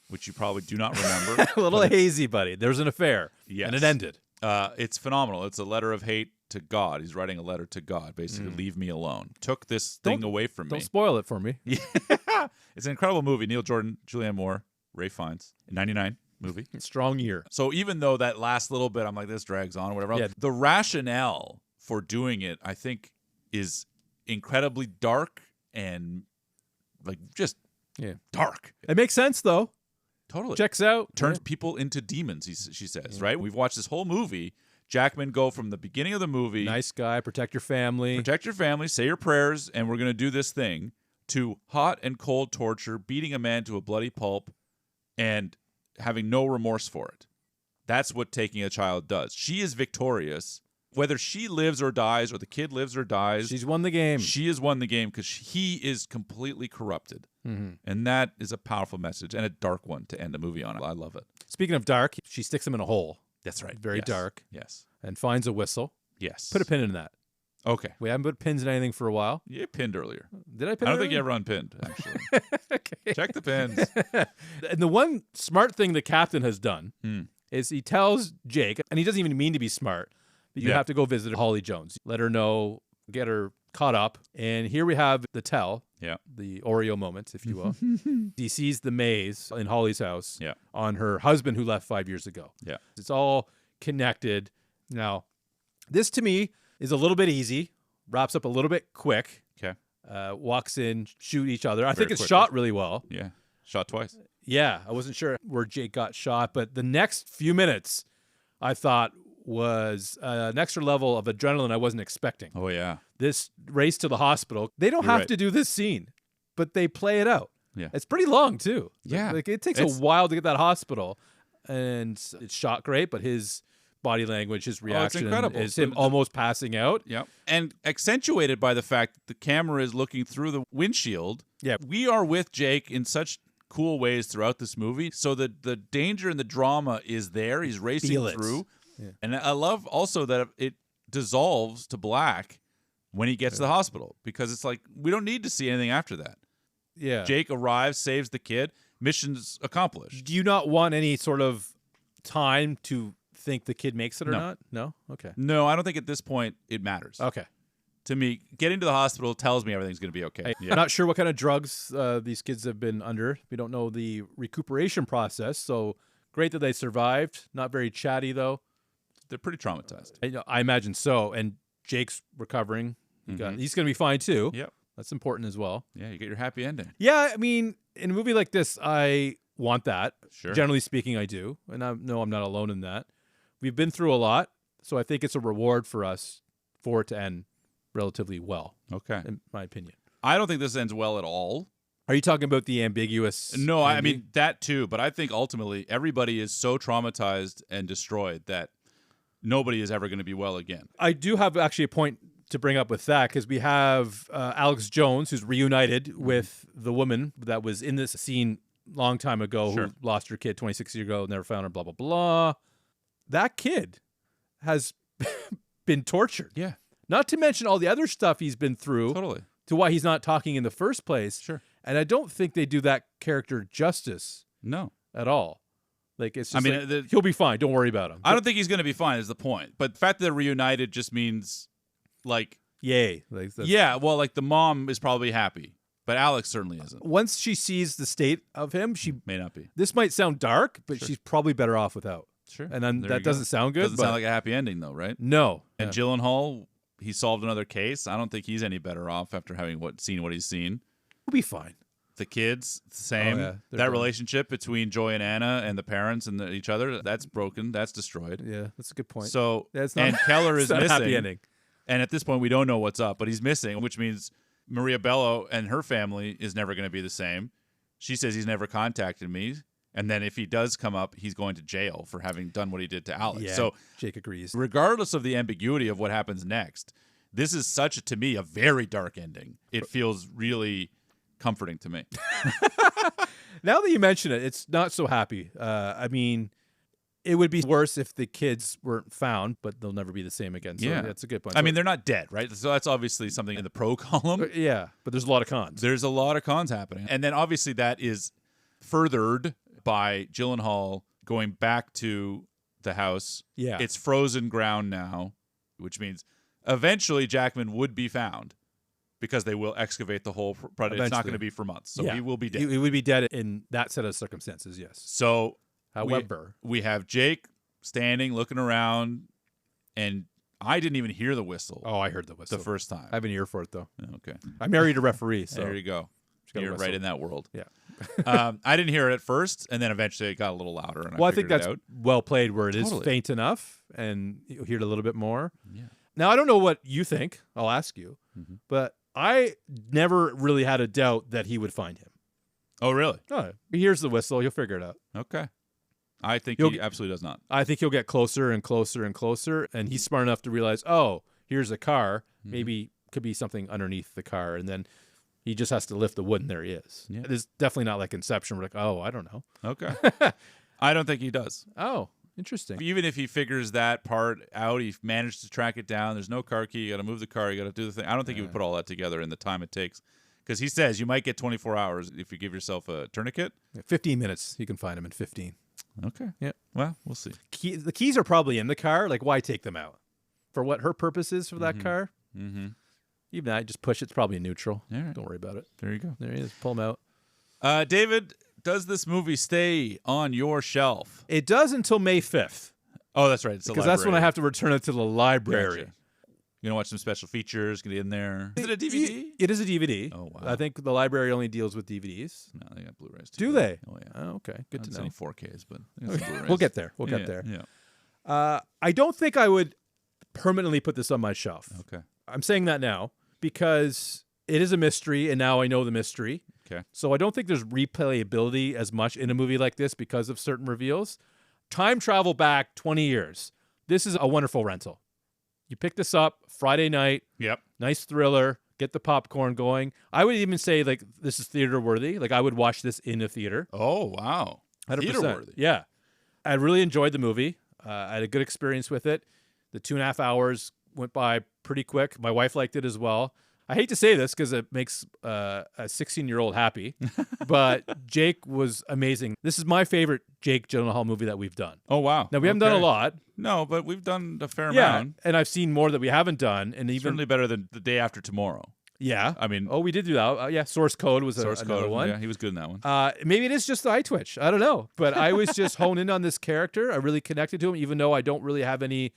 [SPEAKER 1] which you probably do not remember.
[SPEAKER 2] A little hazy, buddy. There's an affair.
[SPEAKER 1] Yes.
[SPEAKER 2] And it ended.
[SPEAKER 1] It's phenomenal. It's a letter of hate to God. He's writing a letter to God, basically, leave me alone. Took this thing away from me.
[SPEAKER 2] Don't spoil it for me.
[SPEAKER 1] Yeah. It's an incredible movie. Neil Jordan, Julianne Moore, Ray Fiennes. In 99 movie.
[SPEAKER 2] Strong year.
[SPEAKER 1] So even though that last little bit, I'm like, this drags on or whatever,
[SPEAKER 2] Yeah.
[SPEAKER 1] the rationale for doing it, I think, is incredibly dark and like just dark.
[SPEAKER 2] It makes sense, though.
[SPEAKER 1] Totally.
[SPEAKER 2] Checks out.
[SPEAKER 1] Turns people into demons, she says, right? We've watched this whole movie. Jackman go from the beginning of the movie.
[SPEAKER 2] Nice guy, protect your family.
[SPEAKER 1] Protect your family, say your prayers, and we're going to do this thing, to hot and cold torture, beating a man to a bloody pulp, and having no remorse for it. That's what taking a child does. She is victorious. Whether she lives or dies, or the kid lives or dies,
[SPEAKER 2] She's won the game.
[SPEAKER 1] she has won the game because he is completely corrupted.
[SPEAKER 2] Mm-hmm.
[SPEAKER 1] And that is a powerful message and a dark one to end a movie on. I love it.
[SPEAKER 2] Speaking of dark, she sticks him in a hole.
[SPEAKER 1] That's right.
[SPEAKER 2] Very
[SPEAKER 1] Yes.
[SPEAKER 2] dark.
[SPEAKER 1] Yes.
[SPEAKER 2] And finds a whistle.
[SPEAKER 1] Yes.
[SPEAKER 2] Put a pin in that.
[SPEAKER 1] Okay.
[SPEAKER 2] We haven't put pins in anything for a while.
[SPEAKER 1] You pinned earlier.
[SPEAKER 2] Did I pin
[SPEAKER 1] I
[SPEAKER 2] it
[SPEAKER 1] don't think you
[SPEAKER 2] earlier?
[SPEAKER 1] ever unpinned, actually.
[SPEAKER 2] Okay.
[SPEAKER 1] Check the pins.
[SPEAKER 2] And the one smart thing the captain has done
[SPEAKER 1] Hmm.
[SPEAKER 2] is he tells Jake, and he doesn't even mean to be smart, that you
[SPEAKER 1] Yeah.
[SPEAKER 2] have to go visit Holly Jones. Let her know, get her caught up. And here we have the tell,
[SPEAKER 1] Yeah.
[SPEAKER 2] the Oreo moment, if you will. He sees the maze in Holly's house
[SPEAKER 1] Yeah.
[SPEAKER 2] on her husband who left 5 years ago.
[SPEAKER 1] Yeah.
[SPEAKER 2] It's all connected. Now, this to me is a little bit easy, wraps up a little bit quick.
[SPEAKER 1] Okay.
[SPEAKER 2] Walks in, shoot each other. I think it's
[SPEAKER 1] quickly.
[SPEAKER 2] shot really well.
[SPEAKER 1] Yeah. Shot twice.
[SPEAKER 2] Yeah, I wasn't sure where Jake got shot, but the next few minutes I thought was an extra level of adrenaline I wasn't expecting.
[SPEAKER 1] Oh, yeah.
[SPEAKER 2] This race to the hospital, they don't
[SPEAKER 1] You're
[SPEAKER 2] have
[SPEAKER 1] right.
[SPEAKER 2] to do this scene, but they play it out.
[SPEAKER 1] Yeah.
[SPEAKER 2] It's pretty long, too.
[SPEAKER 1] Yeah.
[SPEAKER 2] Like, it takes
[SPEAKER 1] It's-
[SPEAKER 2] a while to get that hospital, and it's shot great, but his body language, his reaction
[SPEAKER 1] incredible.
[SPEAKER 2] is him
[SPEAKER 1] So-
[SPEAKER 2] almost passing out.
[SPEAKER 1] Yep. And accentuated by the fact that the camera is looking through the windshield.
[SPEAKER 2] Yeah.
[SPEAKER 1] We are with Jake in such cool ways throughout this movie. So the danger and the drama is there. He's racing
[SPEAKER 2] Feel it.
[SPEAKER 1] through.
[SPEAKER 2] Yeah.
[SPEAKER 1] And I love also that it dissolves to black when he gets to the hospital, because it's like we don't need to see anything after that.
[SPEAKER 2] Yeah.
[SPEAKER 1] Jake arrives, saves the kid, mission's accomplished.
[SPEAKER 2] Do you not want any sort of time to think the kid makes it or
[SPEAKER 1] No.
[SPEAKER 2] not? No? Okay.
[SPEAKER 1] No, I don't think at this point it matters.
[SPEAKER 2] Okay.
[SPEAKER 1] to me, getting to the hospital tells me everything's going to be okay.
[SPEAKER 2] I'm not sure what kind of drugs these kids have been under. We don't know the recuperation process. So great that they survived. Not very chatty, though.
[SPEAKER 1] They're pretty traumatized.
[SPEAKER 2] I imagine so. And Jake's recovering. He's going to be fine, too.
[SPEAKER 1] Yep.
[SPEAKER 2] That's important as well.
[SPEAKER 1] Yeah, you get your happy ending.
[SPEAKER 2] Yeah, I mean, in a movie like this, I want that.
[SPEAKER 1] Sure.
[SPEAKER 2] Generally speaking, I do. And I know I'm not alone in that. We've been through a lot, so I think it's a reward for us for it to end relatively well.
[SPEAKER 1] Okay.
[SPEAKER 2] In my opinion.
[SPEAKER 1] I don't think this ends well at all.
[SPEAKER 2] Are you talking about the ambiguous?
[SPEAKER 1] No, I mean, that too. But I think ultimately everybody is so traumatized and destroyed that nobody is ever going to be well again.
[SPEAKER 2] I do have actually a point to bring up with that, because we have Alex Jones, who's reunited with the woman that was in this scene long time ago,
[SPEAKER 1] Sure.
[SPEAKER 2] who lost her kid 26 years ago, never found her, blah, blah, blah. That kid has been tortured.
[SPEAKER 1] Yeah.
[SPEAKER 2] Not to mention all the other stuff he's been through.
[SPEAKER 1] Totally.
[SPEAKER 2] To why he's not talking in the first place.
[SPEAKER 1] Sure.
[SPEAKER 2] And I don't think they do that character justice
[SPEAKER 1] No.
[SPEAKER 2] at all. Like, it's just
[SPEAKER 1] mean,
[SPEAKER 2] he'll be fine. Don't worry about him.
[SPEAKER 1] I don't think he's going to be fine is the point. But the fact that they're reunited just means, like...
[SPEAKER 2] Yay. Like,
[SPEAKER 1] yeah, well, like, the mom is probably happy. But Alex certainly isn't.
[SPEAKER 2] Once she sees the state of him, she...
[SPEAKER 1] May not be.
[SPEAKER 2] This might sound dark, but
[SPEAKER 1] Sure.
[SPEAKER 2] she's probably better off without.
[SPEAKER 1] Sure.
[SPEAKER 2] And then
[SPEAKER 1] There
[SPEAKER 2] that
[SPEAKER 1] you go.
[SPEAKER 2] doesn't sound good.
[SPEAKER 1] Doesn't
[SPEAKER 2] but
[SPEAKER 1] sound like a happy ending, though, right?
[SPEAKER 2] no.
[SPEAKER 1] And Gyllenhaal, he solved another case. I don't think he's any better off after having seen what he's seen.
[SPEAKER 2] We'll be fine.
[SPEAKER 1] The kids, same.
[SPEAKER 2] Oh, yeah. They're
[SPEAKER 1] That
[SPEAKER 2] done.
[SPEAKER 1] relationship between Joy and Anna and the parents and each other, that's broken. That's destroyed.
[SPEAKER 2] Yeah, that's a good point.
[SPEAKER 1] So,
[SPEAKER 2] That's not,
[SPEAKER 1] and Keller
[SPEAKER 2] it's
[SPEAKER 1] is
[SPEAKER 2] not a
[SPEAKER 1] missing.
[SPEAKER 2] happy ending.
[SPEAKER 1] And at this point, we don't know what's up, but he's missing, which means Maria Bello and her family is never going to be the same. She says he's never contacted me. And then if he does come up, he's going to jail for having done what he did to Alex.
[SPEAKER 2] Yeah,
[SPEAKER 1] So
[SPEAKER 2] Jake agrees.
[SPEAKER 1] regardless of the ambiguity of what happens next, this is to me, a very dark ending. It feels really comforting to me.
[SPEAKER 2] Now that you mention it, it's not so happy. I mean, it would be worse if the kids weren't found, but they'll never be the same again. So
[SPEAKER 1] Yeah.
[SPEAKER 2] that's a good point.
[SPEAKER 1] I mean, they're not dead, right? So that's obviously something in the pro column.
[SPEAKER 2] yeah, but there's a lot of cons.
[SPEAKER 1] There's a lot of cons happening. And then obviously that is furthered by Gyllenhaal going back to the house.
[SPEAKER 2] Yeah.
[SPEAKER 1] It's frozen ground now, which means eventually Jackman would be found because they will excavate the whole project. It's not
[SPEAKER 2] Eventually.
[SPEAKER 1] going to be for months. So
[SPEAKER 2] Yeah.
[SPEAKER 1] he will be dead.
[SPEAKER 2] He would be dead in that set of circumstances, yes.
[SPEAKER 1] So
[SPEAKER 2] However,
[SPEAKER 1] we have Jake standing, looking around, and I didn't even hear the whistle
[SPEAKER 2] I heard the whistle.
[SPEAKER 1] the first time.
[SPEAKER 2] I have an ear for it, though.
[SPEAKER 1] Okay.
[SPEAKER 2] I married a referee, so
[SPEAKER 1] There you go.
[SPEAKER 2] got a
[SPEAKER 1] You're
[SPEAKER 2] whistle.
[SPEAKER 1] right in that world.
[SPEAKER 2] Yeah.
[SPEAKER 1] I didn't hear it at first, and then eventually it got a little louder. And
[SPEAKER 2] Well, I
[SPEAKER 1] figured
[SPEAKER 2] think that's
[SPEAKER 1] it out.
[SPEAKER 2] well played where it is
[SPEAKER 1] Totally.
[SPEAKER 2] faint enough and you'll hear it a little bit more.
[SPEAKER 1] Yeah.
[SPEAKER 2] Now, I don't know what you think. I'll ask you.
[SPEAKER 1] Mhm.
[SPEAKER 2] But I never really had a doubt that he would find him.
[SPEAKER 1] Oh, really?
[SPEAKER 2] Oh, he hears the whistle. He'll figure it out.
[SPEAKER 1] Okay. I think
[SPEAKER 2] He'll
[SPEAKER 1] he
[SPEAKER 2] get-
[SPEAKER 1] absolutely does not.
[SPEAKER 2] I think he'll get closer and closer and closer. And he's smart enough to realize, oh, here's a car.
[SPEAKER 1] Mhm.
[SPEAKER 2] Maybe could be something underneath the car. And then he just has to lift the wood and there he is.
[SPEAKER 1] Yeah.
[SPEAKER 2] It is definitely not like Inception. We're like, oh, I don't know.
[SPEAKER 1] Okay. I don't think he does.
[SPEAKER 2] Oh, interesting.
[SPEAKER 1] Even if he figures that part out, he managed to track it down. There's no car key. You got to move the car. You got to do the thing. I don't think he would put all that together in the time it takes. Because he says you might get 24 hours if you give yourself a tourniquet.
[SPEAKER 2] 15 minutes. You can find him in 15.
[SPEAKER 1] Okay.
[SPEAKER 2] Yeah.
[SPEAKER 1] Well, we'll see.
[SPEAKER 2] The keys are probably in the car. Like, why take them out? For what her purpose is for that car?
[SPEAKER 1] Mm-hmm.
[SPEAKER 2] Even I just push it. It's probably neutral.
[SPEAKER 1] All right.
[SPEAKER 2] Don't worry about it.
[SPEAKER 1] There you go.
[SPEAKER 2] There he is. Pull him out.
[SPEAKER 1] David, does this movie stay on your shelf?
[SPEAKER 2] It does until May 5th.
[SPEAKER 1] Oh, that's right. It's
[SPEAKER 2] Because that's when I have to return it to the library.
[SPEAKER 1] Gotcha. You're going to watch some special features, get in there. Is it a DVD?
[SPEAKER 2] It is a DVD.
[SPEAKER 1] Oh, wow.
[SPEAKER 2] I think the library only deals with DVDs.
[SPEAKER 1] No, they got Blu-rays too.
[SPEAKER 2] Do they?
[SPEAKER 1] Oh, yeah.
[SPEAKER 2] Oh, okay. Good to know.
[SPEAKER 1] Any 4Ks, but they got some Blu-rays.
[SPEAKER 2] We'll get there. We'll
[SPEAKER 1] Yeah,
[SPEAKER 2] get there.
[SPEAKER 1] Yeah.
[SPEAKER 2] I don't think I would permanently put this on my shelf.
[SPEAKER 1] Okay.
[SPEAKER 2] I'm saying that now because it is a mystery, and now I know the mystery.
[SPEAKER 1] Okay.
[SPEAKER 2] So I don't think there's replayability as much in a movie like this because of certain reveals. Time travel back 20 years. This is a wonderful rental. You pick this up Friday night,
[SPEAKER 1] Yep.
[SPEAKER 2] nice thriller, get the popcorn going. I would even say, like, this is theater worthy. Like, I would watch this in a theater.
[SPEAKER 1] Oh, wow.
[SPEAKER 2] 100%.
[SPEAKER 1] Theater-worthy.
[SPEAKER 2] Yeah. I really enjoyed the movie. I had a good experience with it. The 2.5 hours went by pretty quick. My wife liked it as well. I hate to say this because it makes a 16-year-old happy, but Jake was amazing. This is my favorite Jake Gyllenhaal movie that we've done.
[SPEAKER 1] Oh, wow.
[SPEAKER 2] Now, we haven't done a lot.
[SPEAKER 1] No, but we've done a fair
[SPEAKER 2] Yeah,
[SPEAKER 1] amount.
[SPEAKER 2] and I've seen more that we haven't done. And even
[SPEAKER 1] Certainly better than The Day After Tomorrow.
[SPEAKER 2] Yeah.
[SPEAKER 1] I mean...
[SPEAKER 2] Oh, we did do that. Yeah, Source Code was another one.
[SPEAKER 1] Yeah, he was good in that one.
[SPEAKER 2] Maybe it is just the eye twitch. I don't know. But I was just honed in on this character. I really connected to him, even though I don't really have any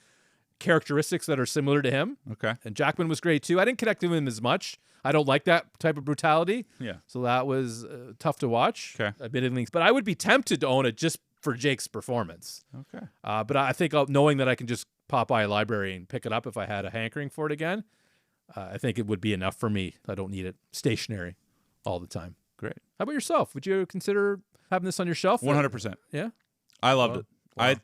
[SPEAKER 2] characteristics that are similar to him.
[SPEAKER 1] Okay.
[SPEAKER 2] And Jackman was great, too. I didn't connect to him as much. I don't like that type of brutality.
[SPEAKER 1] Yeah.
[SPEAKER 2] So that was tough to watch,
[SPEAKER 1] Okay.
[SPEAKER 2] admittedly. But I would be tempted to own it just for Jake's performance.
[SPEAKER 1] Okay.
[SPEAKER 2] But I think knowing that I can just pop by a library and pick it up if I had a hankering for it again, I think it would be enough for me. I don't need it stationary all the time.
[SPEAKER 1] Great.
[SPEAKER 2] How about yourself? Would you consider having this on your shelf?
[SPEAKER 1] 100%.
[SPEAKER 2] Yeah?
[SPEAKER 1] I loved it.
[SPEAKER 2] Wow.
[SPEAKER 1] I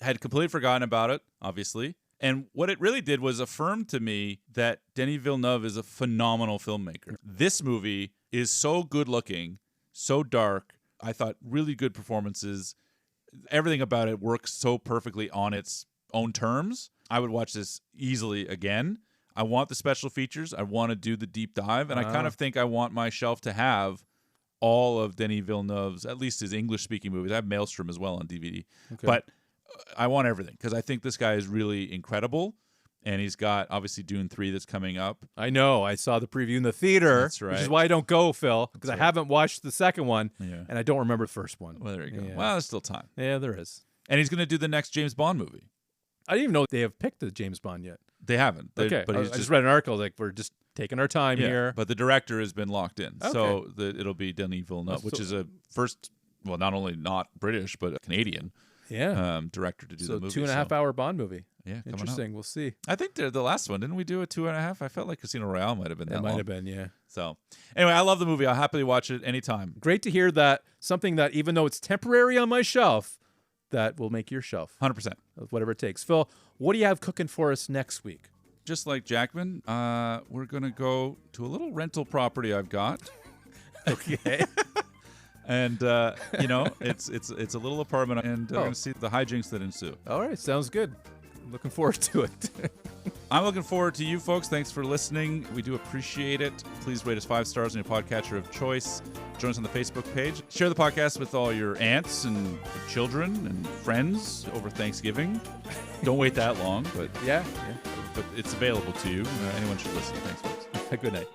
[SPEAKER 1] had completely forgotten about it, obviously. And what it really did was affirm to me that Denis Villeneuve is a phenomenal filmmaker. This movie is so good looking, so dark. I thought really good performances. Everything about it works so perfectly on its own terms. I would watch this easily again. I want the special features. I want to do the deep dive. And I kind of think I want my shelf to have all of Denis Villeneuve's, at least his English-speaking movies. I have Maelstrom as well on DVD.
[SPEAKER 2] Okay.
[SPEAKER 1] But I want everything because I think this guy is really incredible. And he's got, obviously, Dune 3 that's coming up.
[SPEAKER 2] I know. I saw the preview in the theater.
[SPEAKER 1] That's right.
[SPEAKER 2] Which is why I don't go, Phil, because I haven't watched the second one,
[SPEAKER 1] Yeah.
[SPEAKER 2] and I don't remember the first one.
[SPEAKER 1] Well, there you go.
[SPEAKER 2] Yeah.
[SPEAKER 1] Well, there's still time.
[SPEAKER 2] Yeah, there is.
[SPEAKER 1] And he's going to do the next James Bond movie.
[SPEAKER 2] I didn't even know they have picked the James Bond yet.
[SPEAKER 1] They haven't.
[SPEAKER 2] Okay.
[SPEAKER 1] But
[SPEAKER 2] I
[SPEAKER 1] he's
[SPEAKER 2] just read an article like we're just taking our time here.
[SPEAKER 1] But the director has been locked in.
[SPEAKER 2] Okay.
[SPEAKER 1] So it'll be Denis Villeneuve, which is a first, well, not only not British, but a Canadian director to do the movie.
[SPEAKER 2] So 2.5 hour Bond movie.
[SPEAKER 1] Yeah, coming
[SPEAKER 2] Interesting.
[SPEAKER 1] up.
[SPEAKER 2] We'll see.
[SPEAKER 1] I think the last one, didn't we do a 2.5? I felt like Casino Royale might have been that
[SPEAKER 2] It might
[SPEAKER 1] long.
[SPEAKER 2] have been, yeah.
[SPEAKER 1] So anyway, I love the movie. I'll happily watch it anytime.
[SPEAKER 2] Great to hear that something that, even though it's temporary on my shelf, that will make your shelf.
[SPEAKER 1] 100%.
[SPEAKER 2] Whatever it takes. Phil, what do you have cooking for us next week?
[SPEAKER 1] Just like Jackman, we're going to go to a little rental property I've got.
[SPEAKER 2] Okay.
[SPEAKER 1] And, it's a little apartment, and we're going to see the hijinks that ensue.
[SPEAKER 2] All right. Sounds good. Looking forward to it.
[SPEAKER 1] I'm looking forward to you folks. Thanks for listening. We do appreciate it. Please rate us 5 stars on your podcatcher of choice. Join us on the Facebook page. Share the podcast with all your aunts and children and friends over Thanksgiving. Don't wait that long, but
[SPEAKER 2] Yeah.
[SPEAKER 1] it's available to you. Anyone should listen. Thanks, folks.
[SPEAKER 2] Good night.